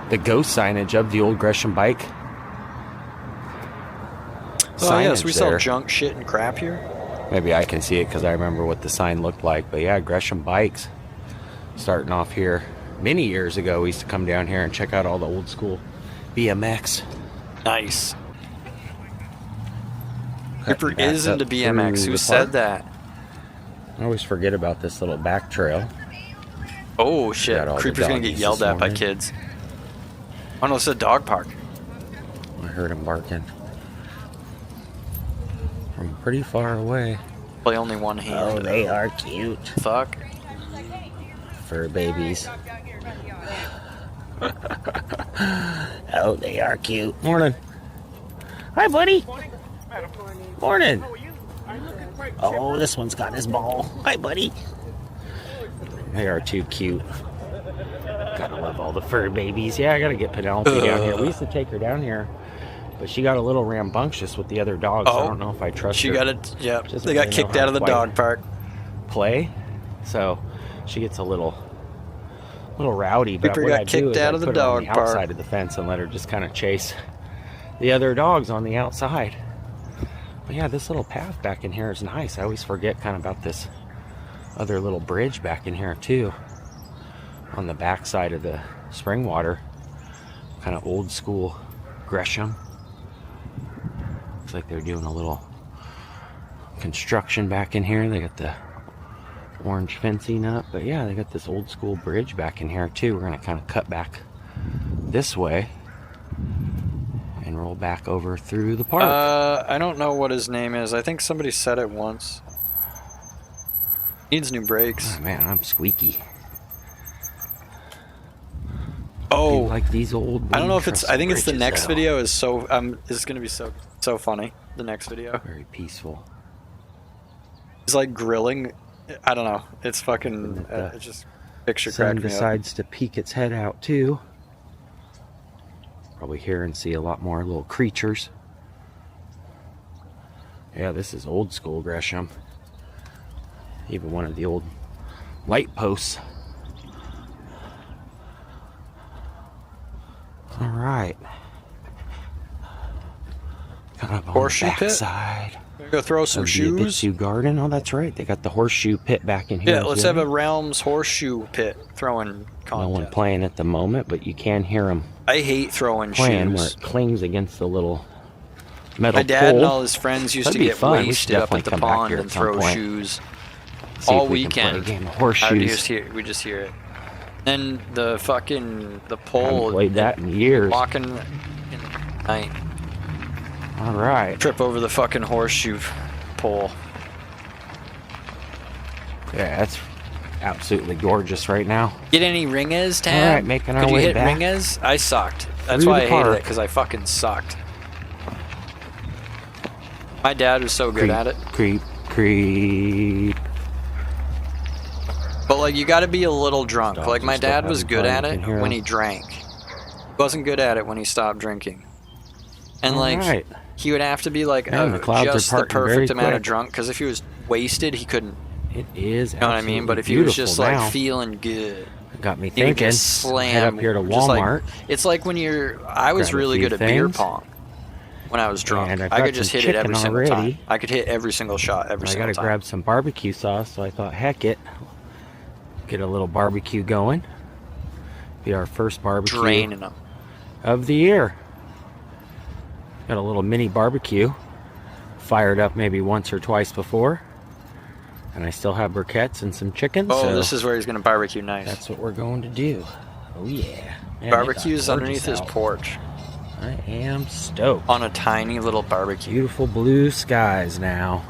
the ghost signage of the old Gresham bike. Oh yes, we sell there. junk shit and crap here. Maybe I can see it because I remember what the sign looked like. But yeah, Gresham Bikes, starting off here many years ago. We used to come down here and check out all the old school BMX. Nice. Cutting Creeper back is up into BMX. through Who the said park. that? I always forget about this little back trail. Oh shit! Got all the Creeper's gonna get doggies yelled this at by morning. kids. Oh no, it's a dog park. I heard him barking from pretty far away. Play only one hand. Oh, they are cute. Fuck. Fur babies. Oh, they are cute. Morning. Hi, buddy. Morning. Oh, this one's got his ball. Hi, buddy. They are too cute. Gotta love all the fur babies. Yeah, I gotta get Penelope down here. We used to take her down here, but she got a little rambunctious with the other dogs. I don't know if I trust She her. got it. Yep. Doesn't They got really know kicked how out of the to dog park. play, so she gets a little rowdy. But Creeper what got I do kicked is out I of the put her on dog the park. outside of the fence and let her just kind of chase the other dogs on the outside. But yeah, this little path back in here is nice. I always forget kind of about this other little bridge back in here too, on the back side of the spring water. Kind of old school Gresham. Looks like they're doing a little construction back in here. They got the orange fencing up, but yeah, they got this old school bridge back in here too. We're gonna kind of cut back this way and roll back over through the park. I don't know what his name is. I think somebody said it once. Needs new brakes. Oh man, I'm squeaky. Oh, Like these old. I don't know if it's. I think it's the bridges, next though. video is so. Is gonna be so funny. The next video. Very peaceful. He's like grilling. I don't know. It's fucking. It's just picture Sun cracked me up. decides to peek its head out too. Probably hear and see a lot more little creatures. Yeah, this is old school Gresham. Even one of the old light posts. All right. Kind of on Horseshoe the pit? backside Go throw some of the shoes. Abitsu Garden. Oh, that's right. They got the horseshoe pit back in here. Yeah, as let's well. have a Realms horseshoe pit throwing No one contest. playing at the moment, but you can hear them I hate throwing playing where shoes. it clings against the little metal My dad pole. and all his friends used That'd to be get fun. We should wasted up definitely at the come back pond here and at some throw point. shoes See all if we can play a weekend. game of I would horseshoes. we just hear it. Then the fucking the Haven't pole. played that in years. Walking in the night, All right. trip over the fucking horseshoe pole. Yeah, absolutely gorgeous right now. Get any ringes, Tab? All right, making our way back. Could you hit ringes? I sucked. That's why I hated it, because I fucking sucked. My dad was so good at it. Creep. But like, you got to be a little drunk. Like, my dad was good at it when he drank. He wasn't good at it when he stopped drinking. And like, he would have to be like just the perfect amount of drunk, because if he was wasted, he couldn't. It is. You know what I mean? But if he was just like feeling good, it got me he would thinking. just slam. Head up here to Walmart. Like, it's like when I was really good at beer pong when I was drunk. I could just hit it every single time. I could hit every single shot every single time. I gotta grab some barbecue sauce, so I thought, heck it, get a little barbecue going. Be our first barbecue draining them of the year. Got a little mini barbecue, fired up maybe once or twice before, and I still have briquettes and some chicken. Oh, so this is where he's gonna barbecue nice. That's what we're going to do. Oh yeah. Man, barbecue's underneath his porch. I am stoked. On a tiny little barbecue. Beautiful blue skies now.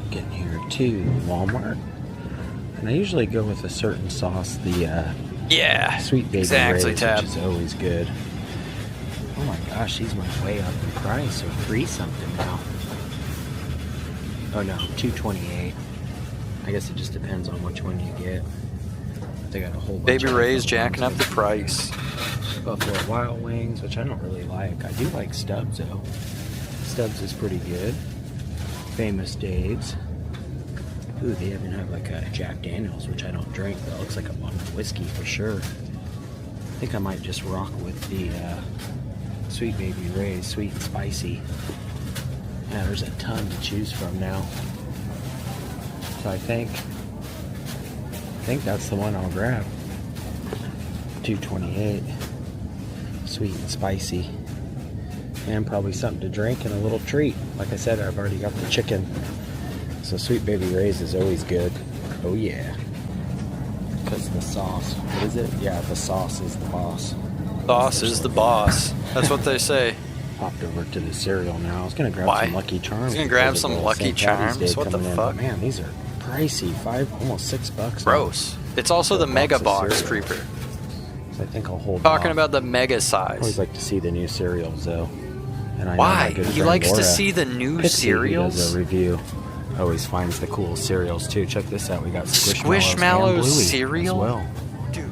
Getting here to Walmart, and I usually go with a certain sauce, the Sweet Baby Ray's, which is always good. Oh my gosh, these went way up in price, or $3 something now. Oh no, $2.28. I guess it just depends on which one you get. They got a whole bunch. Baby Ray's jacking up the price. Buffalo Wild Wings, which I don't really like. I do like Stubbs though. Stubbs is pretty good. Famous Dave's. Ooh, they even have like a Jack Daniels, which I don't drink, but it looks like a bottle of whiskey for sure. I think I might just rock with the Sweet Baby Ray's, sweet and spicy. Yeah, there's a ton to choose from now. So I think that's the one I'll grab. $2.28. Sweet and spicy. And probably something to drink and a little treat. Like I said, I've already got the chicken. So Sweet Baby Ray's is always good. Oh yeah. Because the sauce. What is it? Yeah, the sauce is the boss. Sauce is the boss. That's what they say. Popped over to the cereal now. I was going to grab some Lucky Charms. I was going to grab some Lucky Charms? What the fuck? Man, these are pricey. Almost $6. Gross. It's also the mega box creeper. So I think I'll hold Talking about the mega size. I always like to see the new cereals though. And I Why? He likes to see the new cereals? Does a review. Always finds the cool cereals too. Check this out. We got Squishmallows cereal as well. Dude.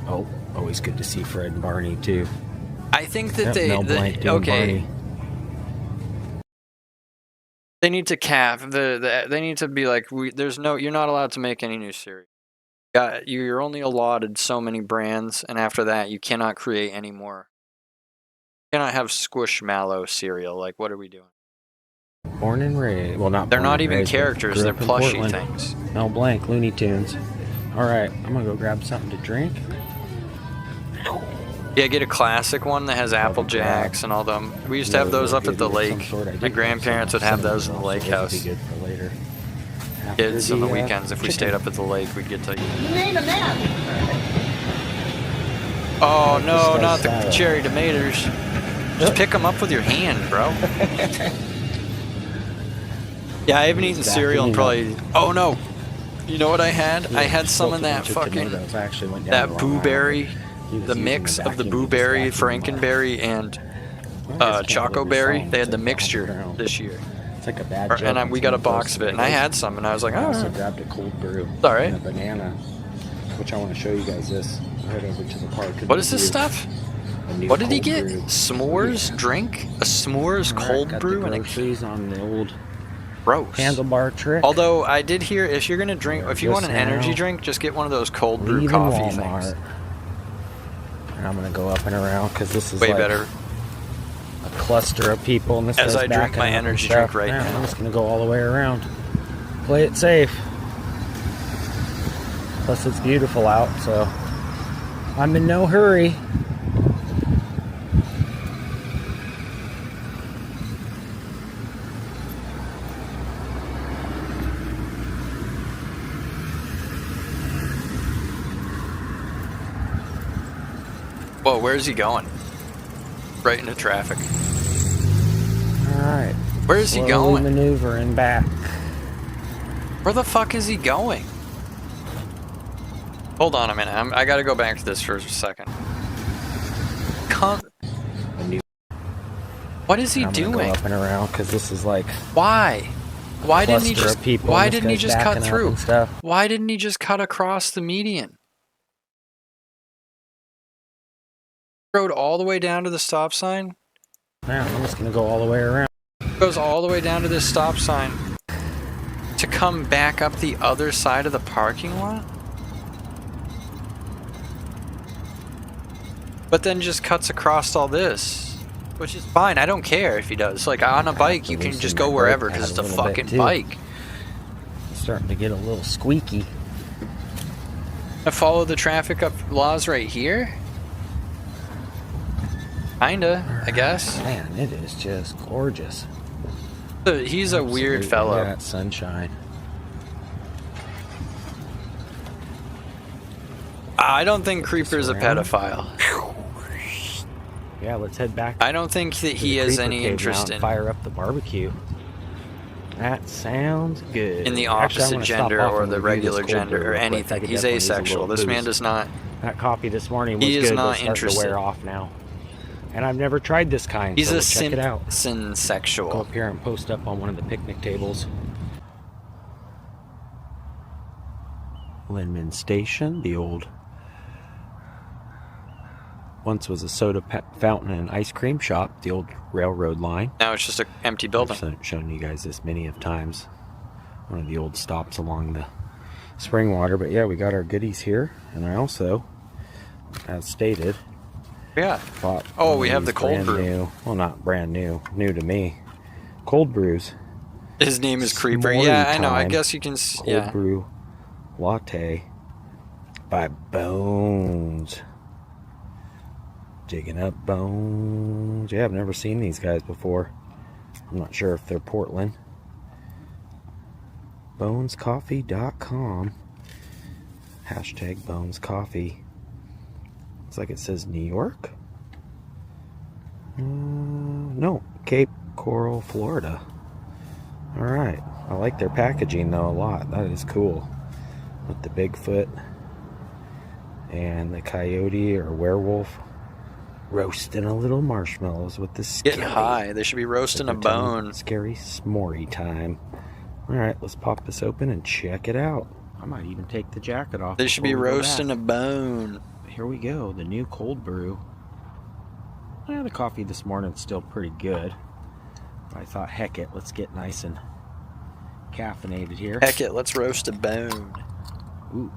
Oh, always good to see Fred and Barney too. I think that okay. They need to cap they need to be like, you're not allowed to make any new cereal. You're only allotted so many brands, and after that you cannot create any more. You cannot have Squishmallow cereal. Like, what are we doing? Born and raised. Well, not. They're not even raised, characters. They're plushy things. Mel Blanc, Looney Tunes. All right, I'm gonna go grab something to drink. Yeah, get a classic one that has Apple Jacks and all them. We used to have those up at the lake. My grandparents would have those in the lake house. Good for later. Kids on the weekends, if we stayed up at the lake, we'd get to. You name a nap. Oh no, not the cherry tomatoes. Just pick them up with your hand, bro. Yeah, I haven't eaten cereal in probably. Oh no, you know what I had? I had some of that fucking that blueberry, the mix of the blueberry, frankenberry, and chocoberry. They had the mixture this year. It's like a bad joke. And we got a box of it, and I had some, and I was like, I oh. also grabbed a cold brew. All right. And a banana, which I want to show you guys this. Head over to the park. What is this stuff? What did he get? S'mores drink? A s'mores cold brew and a cheese on the old gross handlebar trick. Although I did hear if you're gonna drink, if you want an energy drink, just get one of those cold brew coffee things. And I'm gonna go up and around because this is way like better. A cluster of people, and this as goes I back drink my energy drink right now. I'm just gonna go all the way around. Play it safe. Plus it's beautiful out, so I'm in no hurry. Whoa, where's he going? Right into traffic. Alright. Where is he going? Maneuvering back. Where the fuck is he going? Hold on a minute. I gotta go back to this for a second. What is he doing? Go up and around because this is like. Why? Why didn't he just? Why didn't he just cut through? Why didn't he just cut across the median? Rode all the way down to the stop sign. Yeah, I'm just gonna go all the way around. Goes all the way down to this stop sign to come back up the other side of the parking lot. But then just cuts across all this, which is fine. I don't care if he does. Like on a bike, you can just go wherever because it's a fucking bike. It's starting to get a little squeaky. I follow the traffic up laws right here. Kinda, I guess. Man, it is just gorgeous. He's a weird fellow. That sunshine. I don't think Creeper's a pedophile. Yeah, let's head back. I don't think that he has any interest in fire up the barbecue. That sounds good. In the opposite gender or the regular gender or anything. He's asexual. This man does not. That coffee this morning was good. He is not interested. To wear off now. And I've never tried this kind. He's so a check it out. Synsexual. Go up here and post up on one of the picnic tables. Linman Station, the old. Once was a soda fountain and ice cream shop, the old railroad line. Now it's just an empty building. I've shown you guys this many of times. One of the old stops along the spring water. But yeah, we got our goodies here. And I also, as stated, bought we have the cold brew. New, well, not brand new, new to me. Cold brews. His name is Creeper. Yeah, I know. I guess you can. Cold brew latte by Bones. Digging up Bones. Yeah, I've never seen these guys before. I'm not sure if they're Portland. Bonescoffee.com. Hashtag BonesCoffee. Looks like it says New York. No, Cape Coral, Florida. Alright. I like their packaging though a lot. That is cool. With the Bigfoot and the coyote or werewolf roasting a little marshmallows with the scary. Getting high. They should be roasting a bone. Scary s'more time. Alright, let's pop this open and check it out. I might even take the jacket off. They should be roasting a bone. Here we go, the new cold brew. Yeah, the coffee this morning's still pretty good. I thought, heck it, let's get nice and caffeinated here. Heck it, let's roast a bone. Ooh.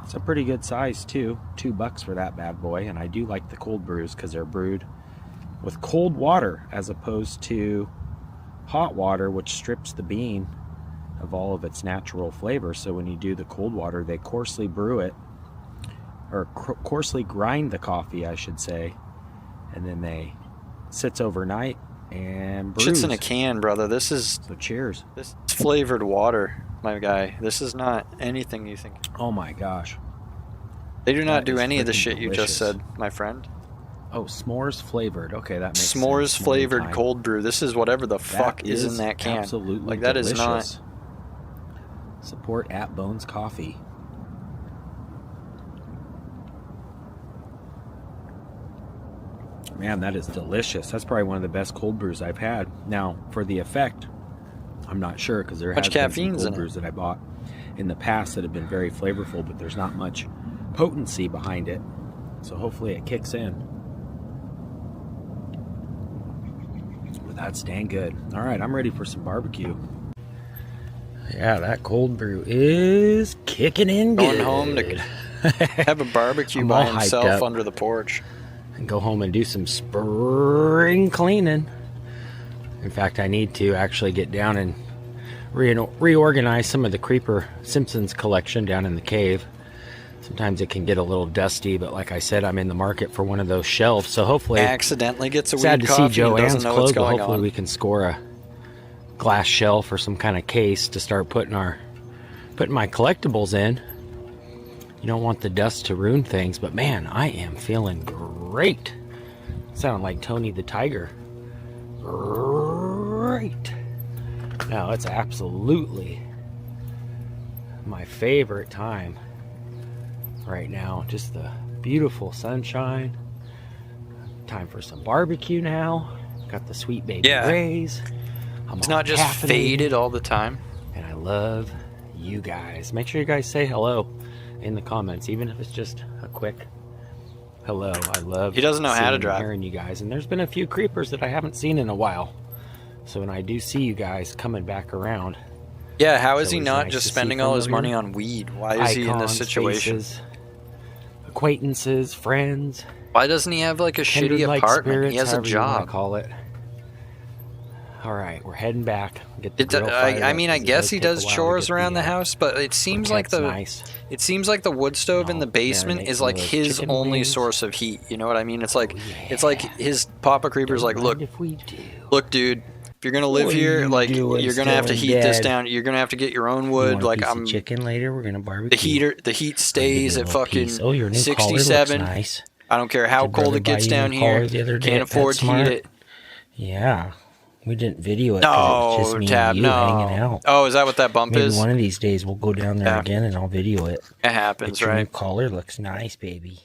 It's a pretty good size too. $2 for that bad boy. And I do like the cold brews because they're brewed with cold water as opposed to hot water, which strips the bean of all of its natural flavor. So when you do the cold water, they coarsely brew it, or coarsely grind the coffee, I should say, and then they sits overnight and brews. Shit's in a can, brother. This is so. Cheers. This is flavored water, my guy. This is not anything you think. Oh my gosh. They do not do any of the shit you just said, my friend. Oh, s'mores flavored. Okay, that makes sense. S'mores flavored cold brew. This is whatever the fuck is in that can. Absolutely like that delicious. Is not. Support at Bones Coffee. Man, that is delicious. That's probably one of the best cold brews I've had. Now, for the effect, I'm not sure because there has been some cold brews that I bought in the past that have been very flavorful, but there's not much potency behind it. So hopefully it kicks in. But that's dang good. All right, I'm ready for some barbecue. Yeah, that cold brew is kicking in good. Going home to have a barbecue by himself under the porch. And go home and do some spring cleaning. In fact, I need to actually get down and reorganize some of the Creeper Simpsons collection down in the cave. Sometimes it can get a little dusty, but like I said, I'm in the market for one of those shelves. So hopefully, accidentally gets a sad weed to see Joanne's clothes, but hopefully on. We can score a glass shelf or some kind of case to start putting my collectibles in. You don't want the dust to ruin things, but man, I am feeling great. Sound like Tony the Tiger. Great. No, it's absolutely my favorite time right now. Just the beautiful sunshine. Time for some barbecue now. Got the sweet baby rays. It's not just faded all the time. And I love you guys. Make sure you guys say hello in the comments, even if it's just a quick hello. I love he doesn't know how to drive. Hearing you guys. And there's been a few creepers that I haven't seen in a while. So when I do see you guys coming back around. Yeah, how is he not just spending all his money on weed? Why is he in this situation? Faces, acquaintances, friends. Why doesn't he have like a shitty apartment? Spirits, he has a job. Call it. All right, we're heading back. I mean, I guess he does chores around the house, but it seems like the wood stove in the basement is like his only source of heat. You know what I mean? It's like his Papa Creeper's like, look, dude. If you're gonna live here, like you're gonna have to heat this down. You're gonna have to get your own wood. Like I'm chicken later. We're gonna barbecue. The heat stays at fucking your new 67. Nice. I don't care how cold it gets down here. Can't afford to heat it. Yeah, we didn't video it. No, it's just me and you hanging out. Oh, is that what that bump is? Maybe one of these days we'll go down there again and I'll video it. It happens, your right? New collar looks nice, baby.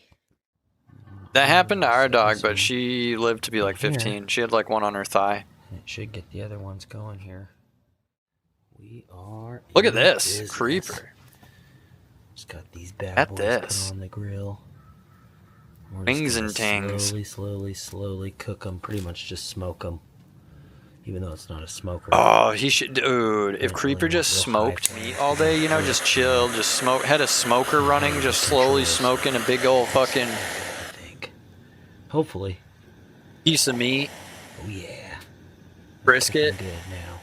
That happened to our dog, but she lived to be like 15. She had like one on her thigh. It should get the other ones going here. We are. Look at this creeper. Just got these bad boys put on the grill. Wings and tings. Slowly cook them. Pretty much just smoke them. Even though it's not a smoker. Oh, he should, dude. If Creeper just smoked meat all day, you know, just chilled, just smoke, had a smoker running, just slowly smoking a big old fucking. I think. Hopefully. Piece of meat. Oh yeah. Brisket. Good now.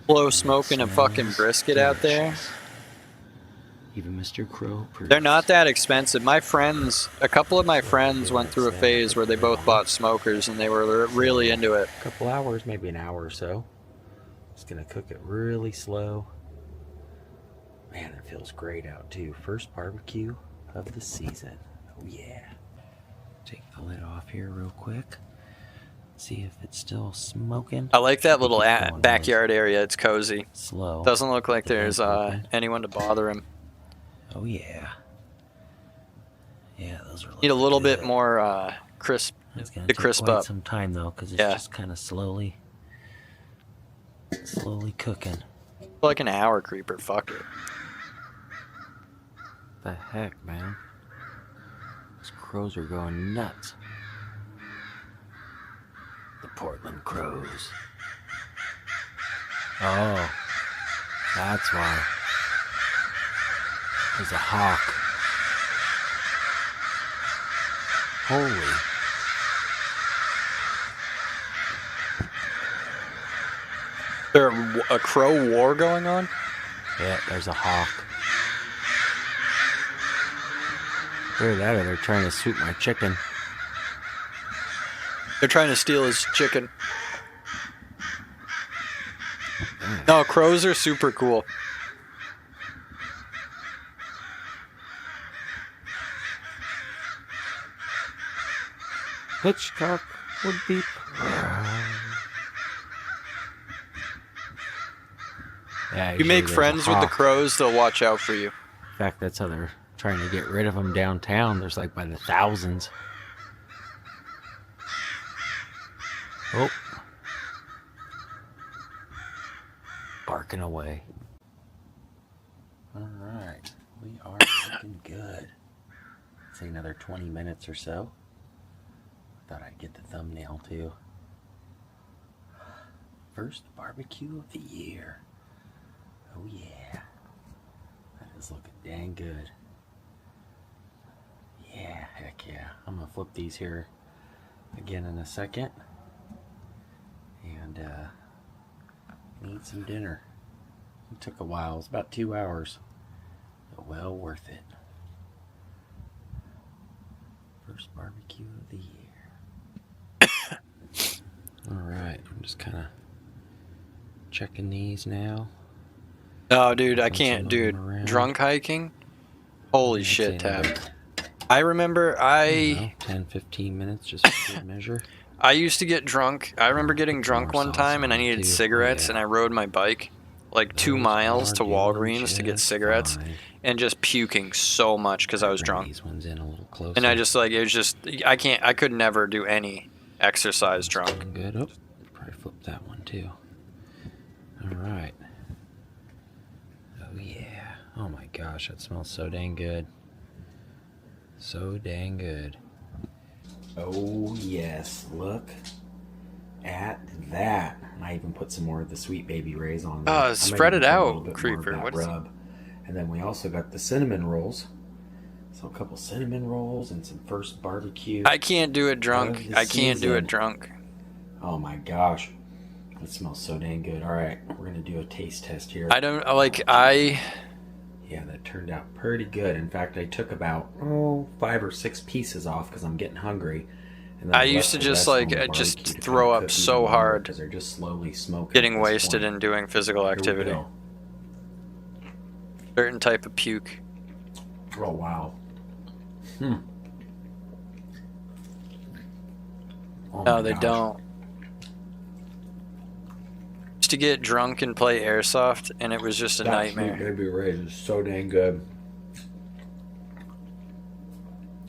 Slow smoking a fucking brisket out there. Even Mr. Crow. They're not that expensive. A couple of my friends went through a phase where they both bought smokers and they were really into it. A couple hours, maybe an hour or so. Just gonna cook it really slow. Man, it feels great out too. First barbecue of the season. Oh yeah. Take the lid off here real quick. See if it's still smoking. I like that little backyard area. It's cozy. Slow. Doesn't look like there's anyone to bother him. Oh yeah. Yeah, those are. Need a little bit more crisp. It's gonna take crisp quite up some time though, because it's just kind of slowly cooking. Like an hour, Creeper. Fuck it. The heck, man! These crows are going nuts. The Portland crows. Oh, that's why. There's a hawk. Holy. Is there a crow war going on? Yeah, there's a hawk. Either that or they're trying to swoop my chicken. They're trying to steal his chicken. No, crows are super cool. Hitchcock would be proud. Yeah, you make friends with the crows, they'll watch out for you. In fact, that's how they're trying to get rid of them downtown. There's like by the thousands. Oh. Barking away. All right. We are looking good. Say another 20 minutes or so. Thought I'd get the thumbnail too. First barbecue of the year. Oh yeah. That is looking dang good. Yeah, heck yeah. I'm gonna flip these here again in a second. And eat some dinner. It took a while. It was about 2 hours. But well worth it. First barbecue of the year. Alright, I'm just kind of checking these now. Oh, dude, I can't, dude. Drunk hiking? Holy shit, Tab. I remember 10-15 minutes, just for good measure. I used to get drunk. I remember getting drunk one time and I needed cigarettes and I rode my bike like 2 miles to Walgreens to get cigarettes and just puking so much because I was drunk. These ones in a little closer. And I just like, it was just, I could never do any exercise drunk. Good. Oh, probably flip that one too. All right. Oh yeah. Oh my gosh, that smells so dang good. So dang good. Oh yes, look at that. I even put some more of the Sweet Baby Rays on there. Spread it out, Creeper. What is rub. And then we also got the cinnamon rolls. So a couple cinnamon rolls and some First Barbecue. I can't do it drunk. I can't do it drunk. Oh my gosh. It smells so dang good. All right, we're going to do a taste test here. I don't, like, Yeah, that turned out pretty good. In fact, I took about 5 or 6 pieces off because I'm getting hungry. And then I used to just like just throw up so hard because they're just slowly smoking. Getting wasted and doing physical activity. Certain type of puke. Oh wow. Oh, no, they don't. Used to get drunk and play airsoft, and it was just a nightmare. Sweet Baby Rays is so dang good.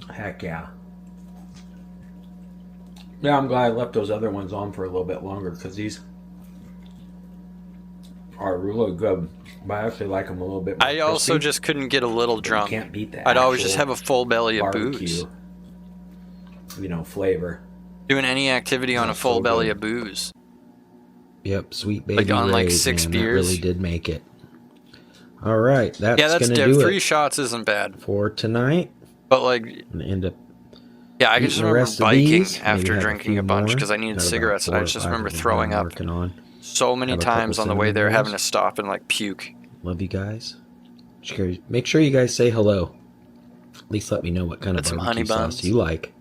Heck yeah. Yeah, I'm glad I left those other ones on for a little bit longer because these are really good. But I actually like them a little bit more I also crispy. just couldn't get a little drunk. You can't beat that. I'd always just have a full belly of booze. You know, flavor. Doing any activity on a full belly of booze. Yep, Sweet Baby Rays, on like 6 man, beers. That really did make it. All right, that's that's gonna do 3 it shots isn't bad for tonight. But like, I'm gonna end up. Yeah, I can just remember biking after drinking a bunch more. because I needed Got cigarettes, and I about 4 or just 5 remember of them throwing I'm up working on. so many Have a couple times on the way cinnamon there, having to rolls. stop and like puke. Love you guys. Make sure you guys say hello. At least let me know what kind of Some barbecue honey buns. sauce you like.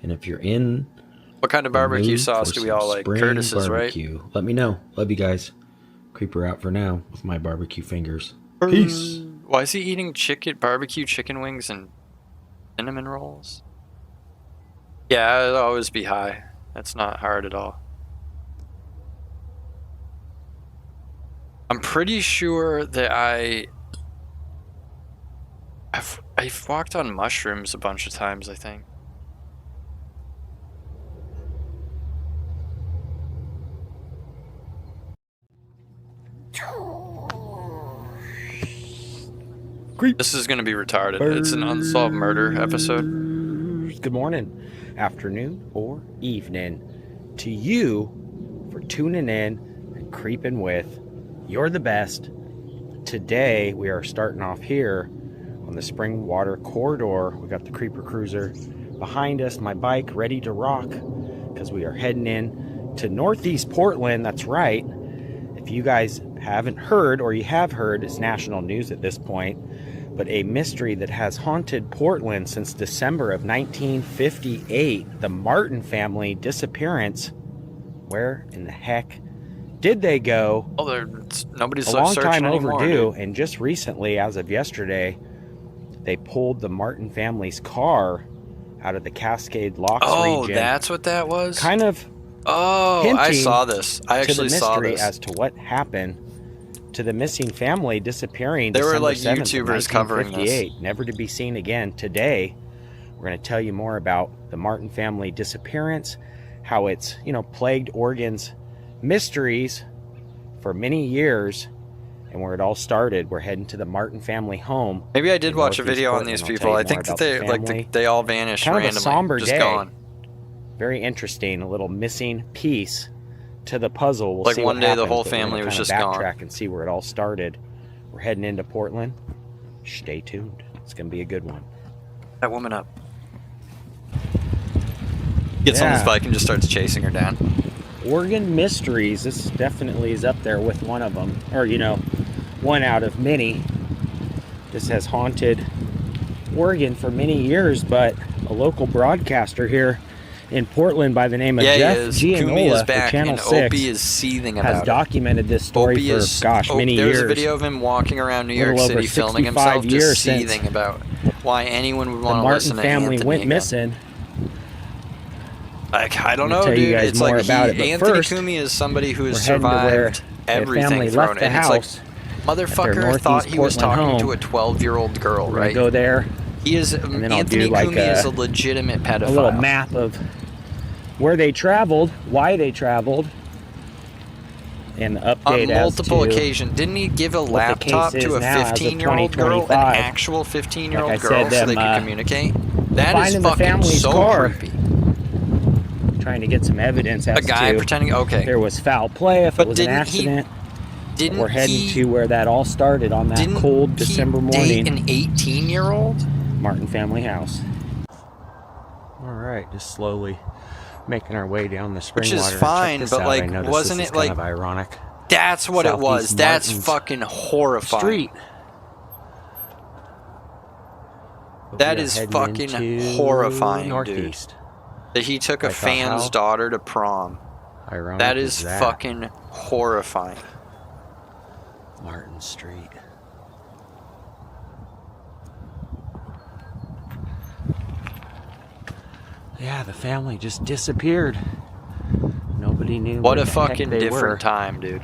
And if you're in What kind of the barbecue mood sauce for do we some all like? spring Curtis's, right? barbecue, let me know. Love you guys. Creeper out for now with my barbecue fingers. Peace. Why is he eating barbecue chicken wings and cinnamon rolls? Yeah, I'd always be high. That's not hard at all. I'm pretty sure that I've walked on mushrooms a bunch of times, I think. Creep. This is going to be retarded. It's an unsolved murder episode. Good morning, afternoon, or evening to you for tuning in and creeping with. You're the best. Today we are starting off here on the Spring Water Corridor. We got the Creeper Cruiser behind us, my bike ready to rock because we are heading in to Northeast Portland. That's right. If you guys haven't heard, or you have heard, it's national news at this point, but a mystery that has haunted Portland since December of 1958, the Martin family disappearance. Where in the heck did they go? Oh, nobody's a long searching time anymore, overdue, dude. and just recently, as of yesterday, they pulled the Martin family's car out of the Cascade Locks region. Oh, that's what that was? Kind of I saw this. I actually to the saw mystery this. as to what happened to the missing family disappearing. There were, December like, 7th of YouTubers covering this. 1958, never to be seen again. Today, we're going to tell you more about the Martin family disappearance, how it's, plagued Oregon's mysteries for many years, and where it all started. We're heading to the Martin family home. Maybe I did watch a Northeast video on Portland. these I'll tell people. you I more think that about the family. they all vanished Kind of a randomly. somber just day. gone. Very interesting, a little missing piece to the puzzle. We'll Like see one what day the happens, whole but we're gonna family was kinda just gone. backtrack and see where it all started. We're heading into Portland. Stay tuned. It's gonna be a good one. That woman up. Gets on his Yeah. bike and just starts chasing her down. Oregon mysteries. This definitely is up there with one of them, or one out of many. This has haunted Oregon for many years, but a local broadcaster here in Portland by the name of Jeff Kumi is Gianola for back, Channel and 6 Opie is seething about has it. documented this story Opie for many there's years. a video of him walking around New Little York over City filming 65 himself years just since seething about why anyone would The want to Martin listen to family Anthony went again. missing. Like, I don't I'm gonna know, tell you dude. guys It's more like about it, but Anthony first, Kumi is somebody who has we're heading to where survived everything thrown. And it's like, motherfucker thought he was talking to a 12-year-old girl, right? Go there. He is, Anthony Kumi is a legitimate pedophile. A little map of where they traveled, why they traveled, and update on multiple occasions. Didn't he give a laptop to a 15-year-old girl, an actual 15-year-old girl, so they could communicate? That is fucking so creepy. Trying to get some evidence as a guy pretending, okay, there was foul play, if it was an accident. We're heading to where that all started on that cold December morning. Date an 18-year-old? Martin family house. All right, just slowly making our way down the spring water. Which is fine, but like, wasn't it like kind of ironic? That's what it was. That's fucking horrifying. Street. That is fucking horrifying, dude. That he took a fan's daughter to prom. Ironic. That is fucking horrifying. Martin Street. Yeah, the family just disappeared. Nobody knew. What a fucking different time, dude.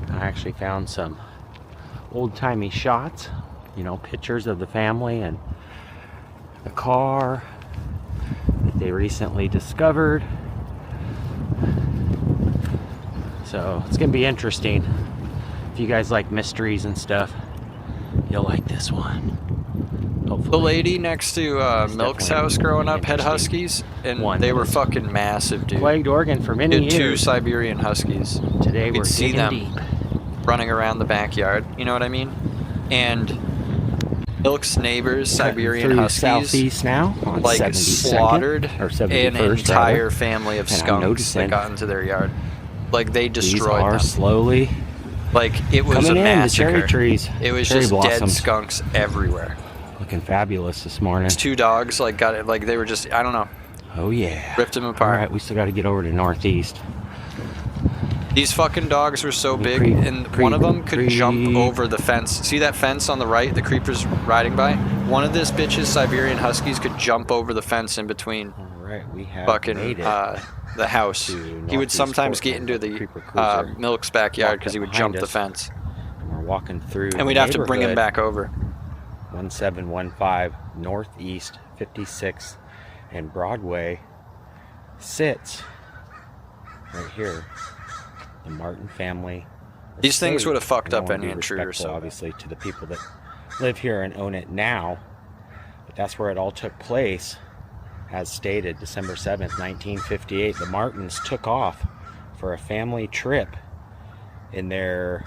I actually found some old-timey shots, you know, pictures of the family and the car that they recently discovered. So it's gonna be interesting. If you guys like mysteries and stuff, you'll like this one. Hopefully. The lady next to Milk's house growing up had huskies, and they were fucking massive, dude. Plagued Oregon for many years. 2 Siberian huskies. Today we're see them deep. running around the backyard. You know what I mean? And Milk's neighbors, Siberian huskies, southeast now, like slaughtered an entire family of skunks that got into their yard. Like they destroyed them. Slowly. Like it was a massacre. The cherry trees. It was just dead skunks everywhere. Looking fabulous this morning. These 2 dogs like got it. Like they were just, I don't know. Oh yeah. Ripped them apart. All right, we still got to get over to northeast. These fucking dogs were so big, and one of them could jump over the fence. See that fence on the right? The creeper's riding by. One of this bitch's Siberian huskies could jump over the fence in between. All right, we have fucking the house. He would sometimes get into the Milk's backyard because he would jump the fence. And we're walking through. And we'd have to bring him back over. 1715 Northeast 56th and Broadway sits right here. The Martin family. These things would have fucked up any intruder. So obviously to the people that live here and own it now, but that's where it all took place. As stated, December 7th, 1958, the Martins took off for a family trip in their,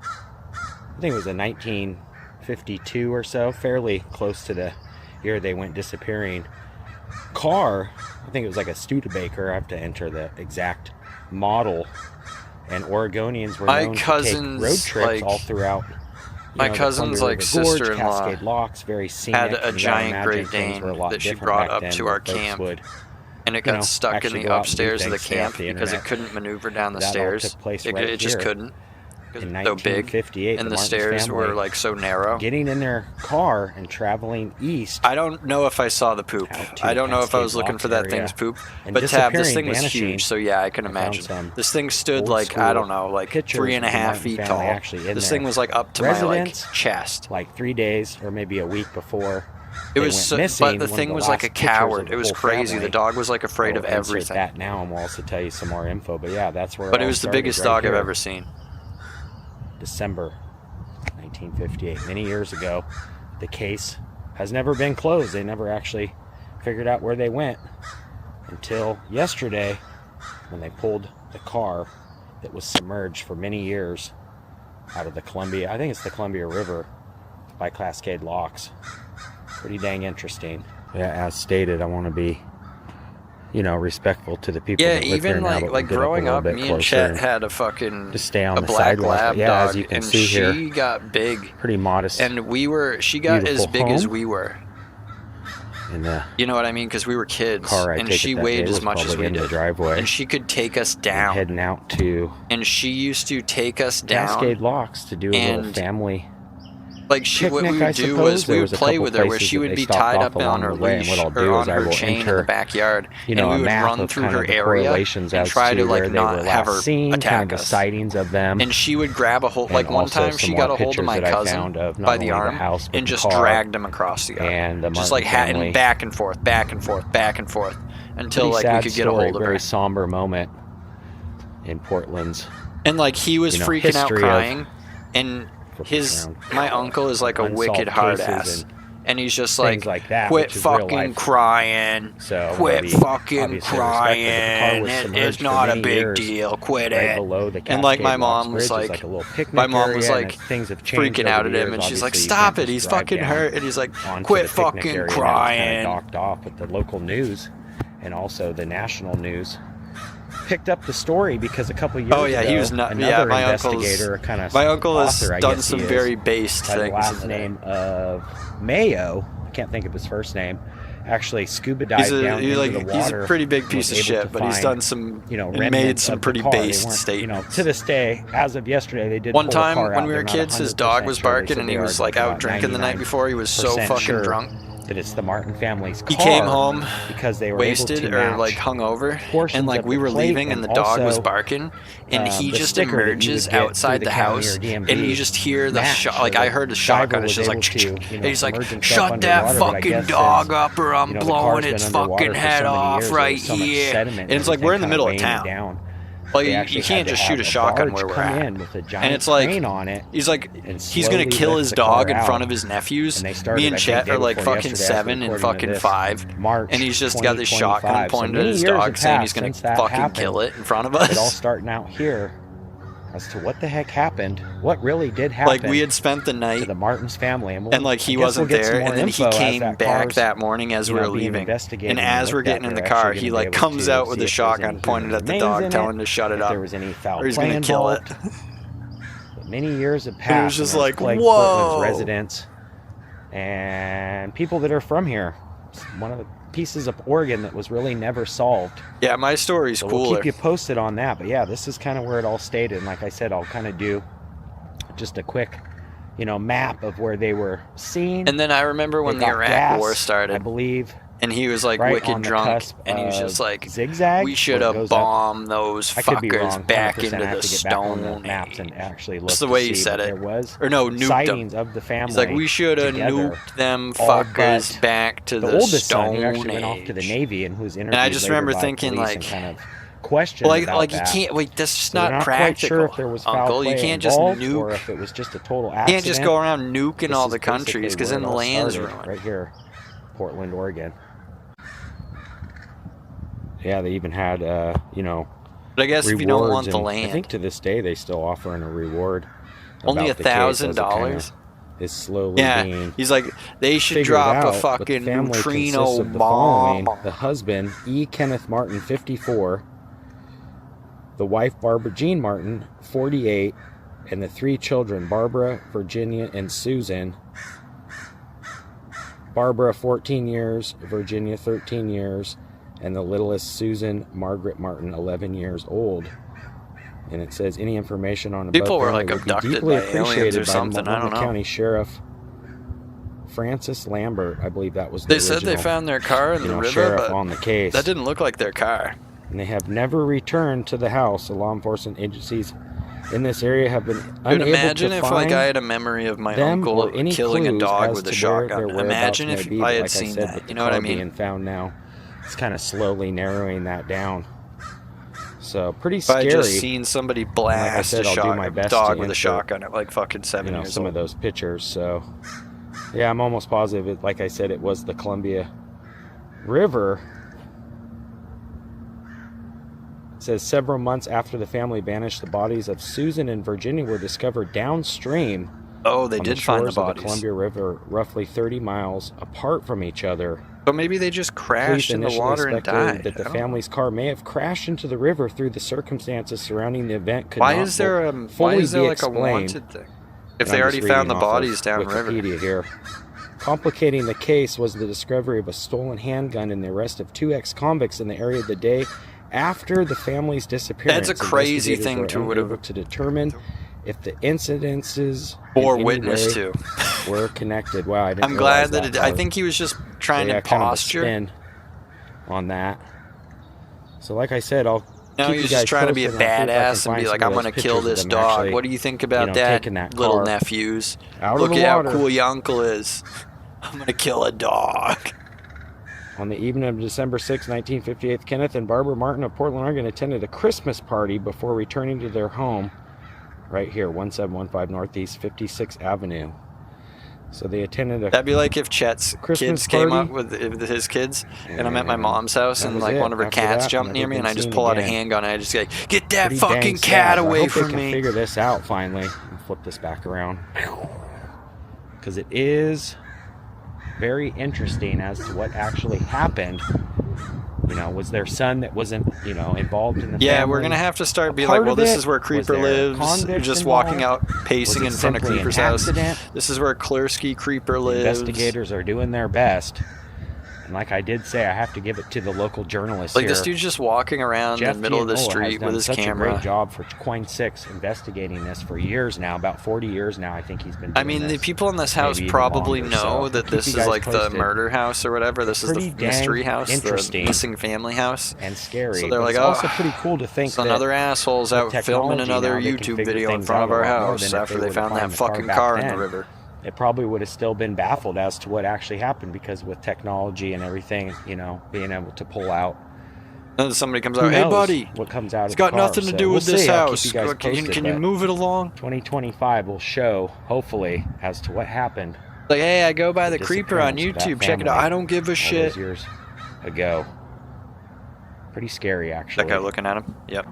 I think it was a 1952 or so, fairly close to the year they went disappearing. Car, I think it was like a Studebaker. I have to enter the exact model. And Oregonians were known to take road trips all throughout. My cousin's like sister-in-law Cascade Locks, very scenic. Had a giant Great Dane that she brought up to our camp, and it got stuck in the upstairs of the camp because it couldn't maneuver down the stairs. It just couldn't. Because it's so big, and the stairs were like so narrow. Getting in their car and traveling east. I don't know if I saw the poop. I don't know if I was looking for that thing's poop. But Tab, this thing was huge, so yeah, I can imagine. This thing stood like, I don't know, like 3.5 feet tall. This thing was like up to my like chest. Like 3 days or maybe a week before. It was so, but the thing was like a coward. It was crazy. The dog was like afraid of everything. That now, and we'll also tell you some more info. But yeah, that's where. But it was the biggest dog I've ever seen. December 1958, many years ago. The case has never been closed. They never actually figured out where they went until yesterday when they pulled the car that was submerged for many years out of the Columbia, I think it's the Columbia River, by Cascade Locks. Pretty dang interesting. Yeah, as stated, I want to be, you know, respectful to the people that live here now. Yeah, even like growing up, me and Chet had a fucking a black lab yeah, dog, as you can and see she here, got big, pretty modest, and she got as big as we were. You know what I mean? Because we were kids, and she weighed as much as we did. And she could take us down. Heading out to. And she used to take us down. Cascade Locks to do a little family Like what we would do was we would play with her where she would be tied up on her leash or on her chain in the backyard, and we would run through her area and try to like not have her attack us. Sightings of them, and she would grab a hold. Like one time, she got a hold of my cousin by the arm and just dragged him across the yard, and just like and back and forth, back and forth, back and forth until like we could get a hold of her. Very somber moment in Portland's. And like he was freaking out, crying, and my uncle is like a wicked hard ass, and he's just like quit fucking crying, quit fucking crying, it's not a big deal, quit it. And like my mom was like freaking out at him, and she's like, stop it, he's fucking hurt, and he's like, quit fucking crying. Docked off, but the local news and also the national news picked up the story because a couple years ago, he was not. Another my investigator, kind of my uncle has author, done some very based by things. The last name of Mayo, I can't think of his first name. Actually, scuba dived down into the water. He's a pretty big piece of shit, but he's done some, made some pretty based statements. To this day, as of yesterday, they did. One time when we were kids, his dog was barking, and he was like out drinking the night before. He was so fucking drunk that it's the Martin family's car. He came home because they were wasted or like hungover, and like we were leaving, and the dog was barking, and he just emerges outside the house, and you just hear the shot. Like I heard the shotgun, it's just like, and he's like, shut that fucking dog up, or I'm blowing its fucking head off right here. And it's like we're in the middle of town. Like you can't just shoot a shotgun where we're at. And it's like he's like he's gonna kill his dog in front of his nephews. Me and Chet are like fucking 7 and fucking 5, and he's just got this shotgun pointed at his dog, saying he's gonna fucking kill it in front of us. It all starting out here as to what the heck happened, what really did happen. Like we had spent the night to the Martins family, and like he wasn't there, and then he came back that morning as we were leaving, and as we're getting in the car, he like comes out with a shotgun pointed at the dog, telling to shut it up, or he's gonna kill it. Many years have passed. It was just like, whoa. Portland's residents and people that are from here. It's one of the pieces of Oregon that was really never solved. Yeah, my story's so cooler. We'll keep you posted on that, but yeah, this is kind of where it all stated. And like I said, I'll kind of do just a quick, map of where they were seen. And then I remember when the Iraq War started, I believe, and he was like wicked drunk, and he was just like, we should have bombed those fuckers back into the Stone Age. That's the way he said it. Or no, nuked sightings them. Of the family. He's like, we should have nuked them fuckers back to the Stone Age. Actually went off to the Navy and who's interviewed. And I just remember thinking like, question like you can't that's just not practical, Uncle. You can't just nuke, or if it was just a total accident. You can't just go around nuking all the countries because then the land's ruined. Right here, Portland, Oregon. Yeah, they even had, But I guess if you don't want the land, I think to this day they still offering a reward. Only $1,000 is slowly being. He's like, they should drop a fucking neutrino bomb. The husband, E. Kenneth Martin, 54. The wife, Barbara Jean Martin, 48, and the 3 children, Barbara, Virginia, and Susan. Barbara, 14 years, Virginia, 13 years, and the littlest, Susan Margaret Martin, 11 years old. And it says any information on people were like abducted by aliens or something. I don't know. County Sheriff Francis Lambert, I believe that was. They said they found their car in the river, but on the case. That didn't look like their car. And they have never returned to the house. The law enforcement agencies in this area have been unable imagine to if find like I had a memory of my uncle killing a dog with a shotgun. Imagine if I had seen that. You know what I mean? Being found now, it's kind of slowly narrowing that down. So pretty if scary. I just seen somebody blast a dog with a shotgun at like fucking 7 years old. Some of those pictures. So yeah, I'm almost positive. It, like I said, it was the Columbia River. It says several months after the family vanished, the bodies of Susan and Virginia were discovered downstream. Oh, they did find the bodies. Of the Columbia River, roughly 30 miles apart from each other. But maybe they just crashed in the water and died. That the family's car may have crashed into the river through the circumstances surrounding the event. Why is there like a wanted thing? If they already found the bodies downriver. Here. Complicating the case was the discovery of a stolen handgun and the arrest of 2 ex-convicts in the area the day after the family's disappearance. That's a crazy thing to determine if the incidences or witness to. We're connected. Wow, I didn't I'm glad realize that I think he was just trying to posture. Kind of a spin on that. So like I said, I'll No, keep he was you guys just trying to be a posted, and I'll see if I badass can and be find like, some I'm of going those to kill pictures of this them dog. actually, What do you think about taking that, that little car nephews? out Look of the at how water. cool your uncle is. I'm going to kill a dog. On the evening of December 6, 1958, Kenneth and Barbara Martin of Portland, Oregon attended a Christmas party before returning to their home right here, 1715 Northeast 56th Avenue. So they attended a That'd be like if Chet's Christmas kids came party. up with his kids, and I'm at my mom's house, and like one of her After cats that, jumped near me, and I just seen pull out a again. handgun, and I just like, get that Pretty fucking dang cat sad. away I hope from they can me. figure this out finally and flip this back around, because it is very interesting as to what actually happened. You know, was their son that wasn't, you know, involved in the family? Yeah, we're gonna have to start being like, well, this is where Creeper lives. Just walking out, pacing in front of Creeper's house. This is where Klersky Creeper lives. Investigators are doing their best. And like I did say, I have to give it to the local journalists Like here. this dude's just walking around in the middle of the street with his camera. Such a camera. great job for Coin 6 investigating this for years now, about 40 years now. I think he's been doing I mean, the people in this house maybe even probably longer, know so that keep this you is guys like the posted. murder house or whatever. This is the Pretty mystery dang house, the interesting missing family house. and scary. So they're but like, it's oh, also pretty cool to think some that other assholes with out filming technology another now, they can YouTube figure video in things front out of a our lot more house than if after they would've found that climbed the car fucking back car in then. the river. It probably would have still been baffled as to what actually happened, because with technology and everything, you know, being able to pull out. And then somebody comes Who out, hey knows buddy, what comes out it's of got the car. nothing to So do with we'll this see. I'll house. keep you guys posted, Can you but move it along? 2025 will show, hopefully, as to what happened. Like, hey, I go by the Creeper on disappearance of that YouTube. Check it out. family I don't give a all shit. those years ago. Pretty scary, actually. That guy looking at him? Yep.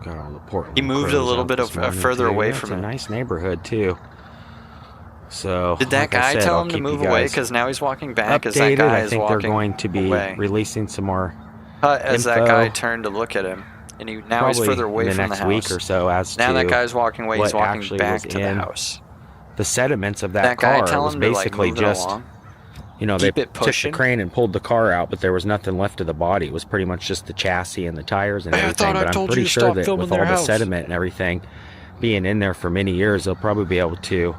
Got all the Portland He moved crows a little out bit this morning, further too. away It's from a him. nice neighborhood too. So Did that like I guy said, tell I'll him to keep move you away? guys Because now he's walking back as that updated. guy I is think they're walking going to be away. releasing some more As that info guy turned to look at him, and now he's probably further away in the from the next house. week or so as Now to that guy's walking away. He's what walking actually back was to the in house. the sediments of that That guy car. tell Was him to like basically move it just, along. you know, they Keep it took the pushing. crane and pulled the car out, but there was nothing left of the body. It was pretty much just the chassis and the tires and Hey, I everything. thought I But I'm told you pretty to sure stop that filming with all their the house. sediment and everything being in there for many years, they'll probably be able to,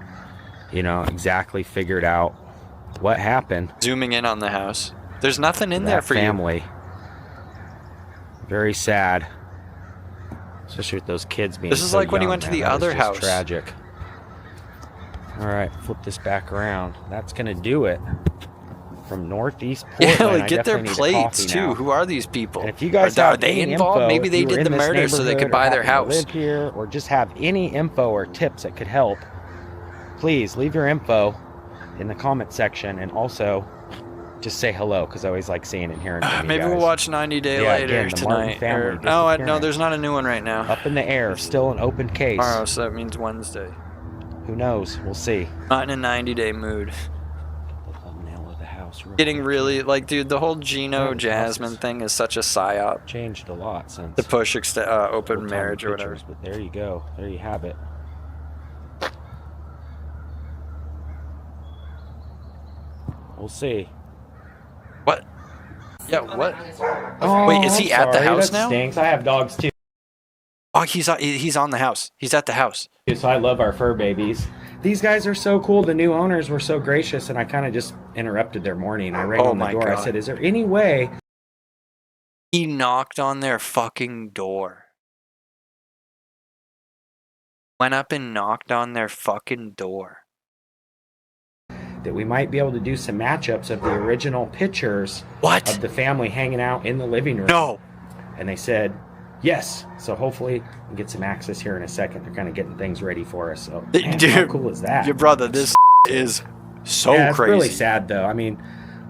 you know, exactly figured out what happened. Zooming in on the house. There's nothing in that there for family. Very sad, especially with those kids being. This is so like when he young, went to man. the That other is just house. Tragic. All right, flip this back around. That's gonna do it. From Northeast Portland. Yeah, like I get their definitely need a plates coffee too. now. Who are these people? And if you guys are have they any involved? info, Maybe if they you were did in the this murder so they could neighborhood buy or their happen to house. live here, or just have any info or tips that could help, please leave your info in the comment section, and also just say hello, because I always like seeing and hearing from you Maybe guys. we'll watch 90 Day Yeah, Later again, the Martin tonight. family No, no, disappearance. there's not a new one right now. Up in the air, still an open case. Tomorrow, so that means Wednesday. Who knows? We'll see. Not in a 90-day mood. The thumbnail of the house. Getting really, like, dude, the whole Gino Jasmine thing is such a psyop. Changed a lot since The push open old-timey marriage or whatever. pictures, but there you go. There you have it. We'll see. What? Yeah, what? Oh, Wait, is he at the sorry, house that now? Stinks. I have dogs too. Oh, he's on the house. He's at the house. So I love our fur babies. These guys are so cool. The new owners were so gracious, and I kind of just interrupted their morning. I rang on the door. God. I said, "Is there any way?" He knocked on their fucking door. Went up and knocked on their fucking door. That we might be able to do some matchups of the original pictures What? of the family hanging out in the living room. No. And they said, yes. So hopefully we'll get some access here in a second. They're kind of getting things ready for us. So, man, Dude, how cool is that? Your brother, this is so yeah, it's crazy. really sad, though. I mean,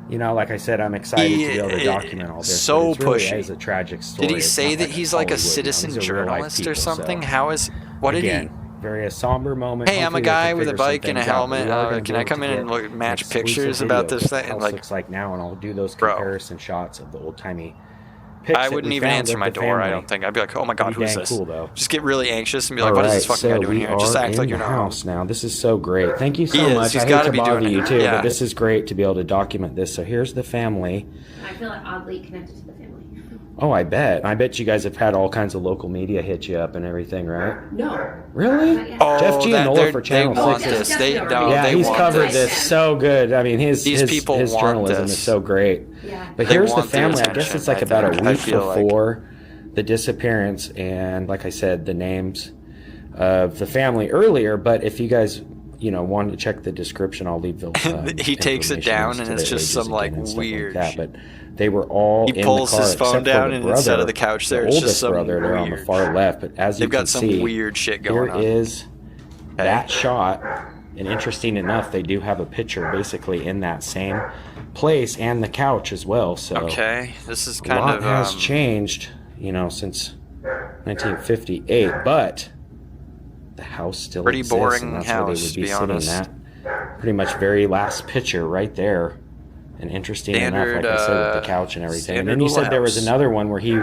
you know, like I said, I'm excited to be able to document all this. So but it's really, pushy. It is a tragic story. Did he It's say not that like he's like a Hollywood, citizen these are real life journalist or people, something? so. How is... What did Again, he... very a somber moment. Hey, I'm a Hopefully they guy can with a figure some bike and a things out. helmet. We are gonna Can be I able come to in and get match exclusive pictures video about this of thing? what the And house like, looks like now, and I'll do those Bro. comparison shots of the old timey pics. I that wouldn't we even found answer of my the door. I family. don't think. I'd be like, oh my god, Pretty who is dang this? cool, though. Just get really anxious and be like, what is this fucking guy doing here? Just act like you're not. House now. This is so great. Thank you so He is. much. He's I hate gotta to be bother doing you it. too, Yeah. but this is great to be able to document this. So here's the family. I feel like oddly connected to the family. Oh, I bet you guys have had all kinds of local media hit you up and everything, right? No. Really? Oh, Jeff Gianola for Channel they want 6. this. No, Yeah, they he's want covered this. this so good. I mean, his people want journalism this. is so great. Yeah. But They here's the want the family. I guess attention, it's like I about think. a I week feel like. before the disappearance, and like I said, the names of the family earlier. But if you guys, wanted to check the description, I'll leave the. He takes it down, and it's just some like weird. But they were all. He in pulls the car, his phone except for down, the and brother, instead of the couch there, it's just oldest some brother there on the weird. far left. But as you They've can got some see, weird shit going on. Here is that shot, and interesting enough, they do have a picture basically in that same place and the couch as well. So Okay, this is a kind lot of has changed, since 1958, but the house still Pretty exists, boring and that's house, where they would to be be sitting honest. at. Pretty much very last picture right there. And interesting enough, like I said, with the couch and everything. And then you said there was another one where he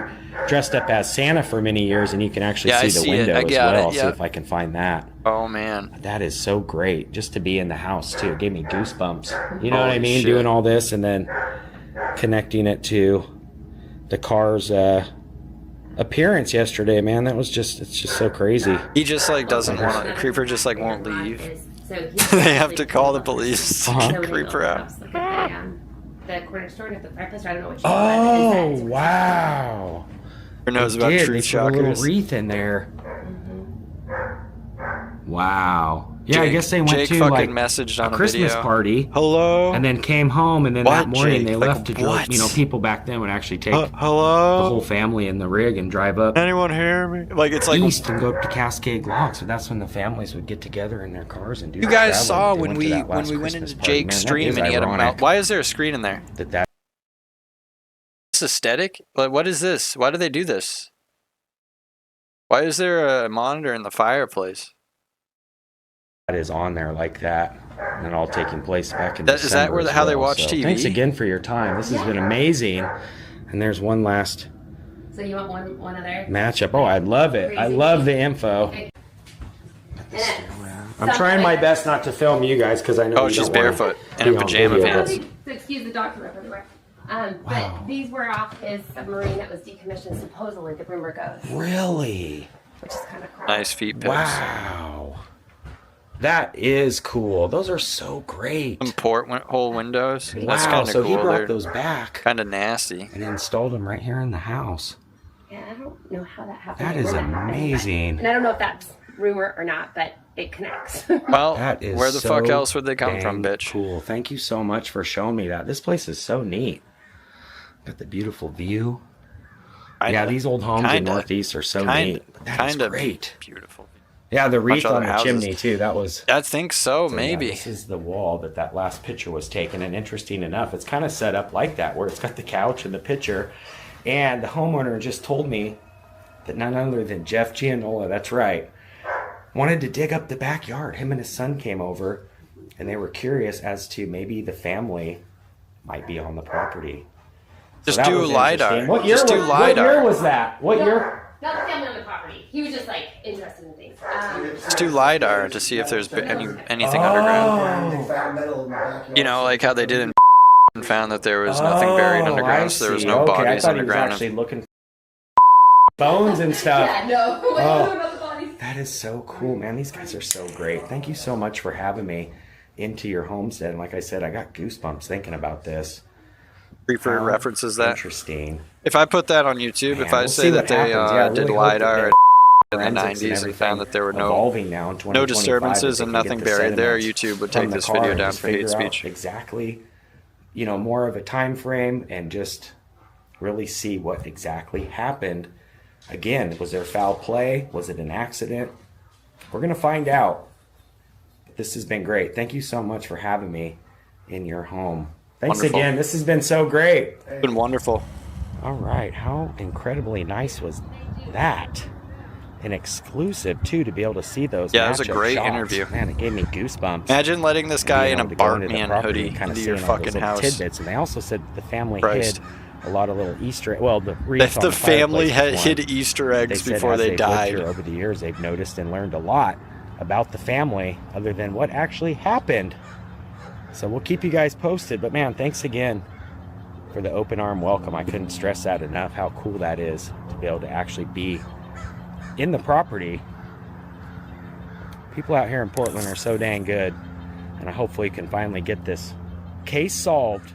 dressed up as Santa for many years, and you can actually Yeah, I see the see it. window I as got well. it, I'll see yep. if I can find that. Oh man, That is so great, just to be in the house too. It gave me goosebumps. You know what I Holy mean? shit. Doing all this and then connecting it to the car's appearance yesterday, man. It's just so crazy. he just like doesn't want to. Creeper just like won't leave. They They have to call the police to get Creeper out. The corner store and at the fireplace. I don't know what you Oh, wow. Who knows about Did. truth They put a little shockers? wreath in there. Wow. Yeah, I guess they went Jake to fucking like messaged a on a Christmas video. party. Hello. And then came home, and then that What, morning Jake? they Like, left to what? drive. People back then would actually take the Hello. whole family in the rig and drive up Anyone hear me? Like it's like east and go up to Cascade Lock. So that's when the families would get together in their cars and do. you the guys travel. saw They when went to we that last went Christmas into party. Jake's Man, that stream is and he had a mouth. ironic Why is there a screen in there? that This aesthetic? Like what is this? Why do they do this? Why is there a monitor in the fireplace? is on there like that, and all taking place back in Is that December where as how they well. watch So TV? Thanks again for your time. This has been amazing. And there's one last So you want one other? matchup. Oh, I love it. I love the info. I'm trying my best not to film you guys because I know. Oh, you she's don't wanna barefoot be and in on pajama video, pants. but- Excuse the dog from everywhere. Wow. But these were off his submarine that was decommissioned, supposedly, the rumor goes, Really? which is kind of cool. Nice feet pics. Wow. That is cool. Those are so great. Some porthole windows. That's Wow. kind of So cool. he brought They're those back kind of nasty. and installed them right here in the house. Yeah, I don't know how that happened. That is Where happened, but- amazing. And I don't know if that's rumor or not, but it connects. Well, That is where the so fuck else would they come from, dang bitch? Cool. Thank you so much for showing me that. This place is so neat. Got the beautiful view. Yeah, these old homes in Northeast are so neat. That is great. Beautiful. Yeah, the wreath other on the houses. chimney too. That was. I think so, So, maybe. Yeah, this is the wall that last picture was taken, and interesting enough, it's kind of set up like that, where it's got the couch and the picture. And the homeowner just told me that none other than Jeff Gianola, that's right, wanted to dig up the backyard. Him and his son came over, and they were curious as to maybe the family might be on the property. Just that do was LiDAR. interesting. What year Just do was, LiDAR. What year was that? What year? Not the family on the property. He was just like interested in things. Just do LiDAR to see if there's anything underground. You know, like how they did in and found that there was nothing buried underground, so there was no bodies I underground. was actually looking for bones and stuff. Yeah, no. Oh. About the bodies. That is so cool, man. These guys are so great. Thank you so much for having me into your homestead. And like I said, I got goosebumps thinking about this. Creeper references that. Interesting. If I put that on YouTube, Man, if I we'll say see that what they happens. Yeah, I did really hope that LiDAR the in the forensics 90s and found that there were evolving now in no 2025, disturbances that and they can nothing get the buried there, sediments YouTube would from take the this car video and down just for hate figure out speech. Exactly, more of a time frame and just really see what exactly happened. Again, was there foul play? Was it an accident? We're going to find out. This has been great. Thank you so much for having me in your home. Thanks Wonderful. again. This has been so great. It's been wonderful. All right. How incredibly nice was that? An exclusive, too, to be able to see those. Yeah, it was a matchup great shots. interview. Man, it gave me goosebumps. Imagine letting this guy Being in a able to go into the Bartman property hoodie and kind of into your seeing all those fucking little house. tidbits. And they also said the family Christ. hid a lot of little Easter. Well, the wreath If on the family fireplace was one. hid Easter They eggs said before as they they've lived died. here over the years, they've noticed and learned a lot about the family other than what actually happened. So we'll keep you guys posted. But man, thanks again for the open arm welcome. I couldn't stress that enough, how cool that is to be able to actually be in the property. People out here in Portland are so dang good, and I hopefully can finally get this case solved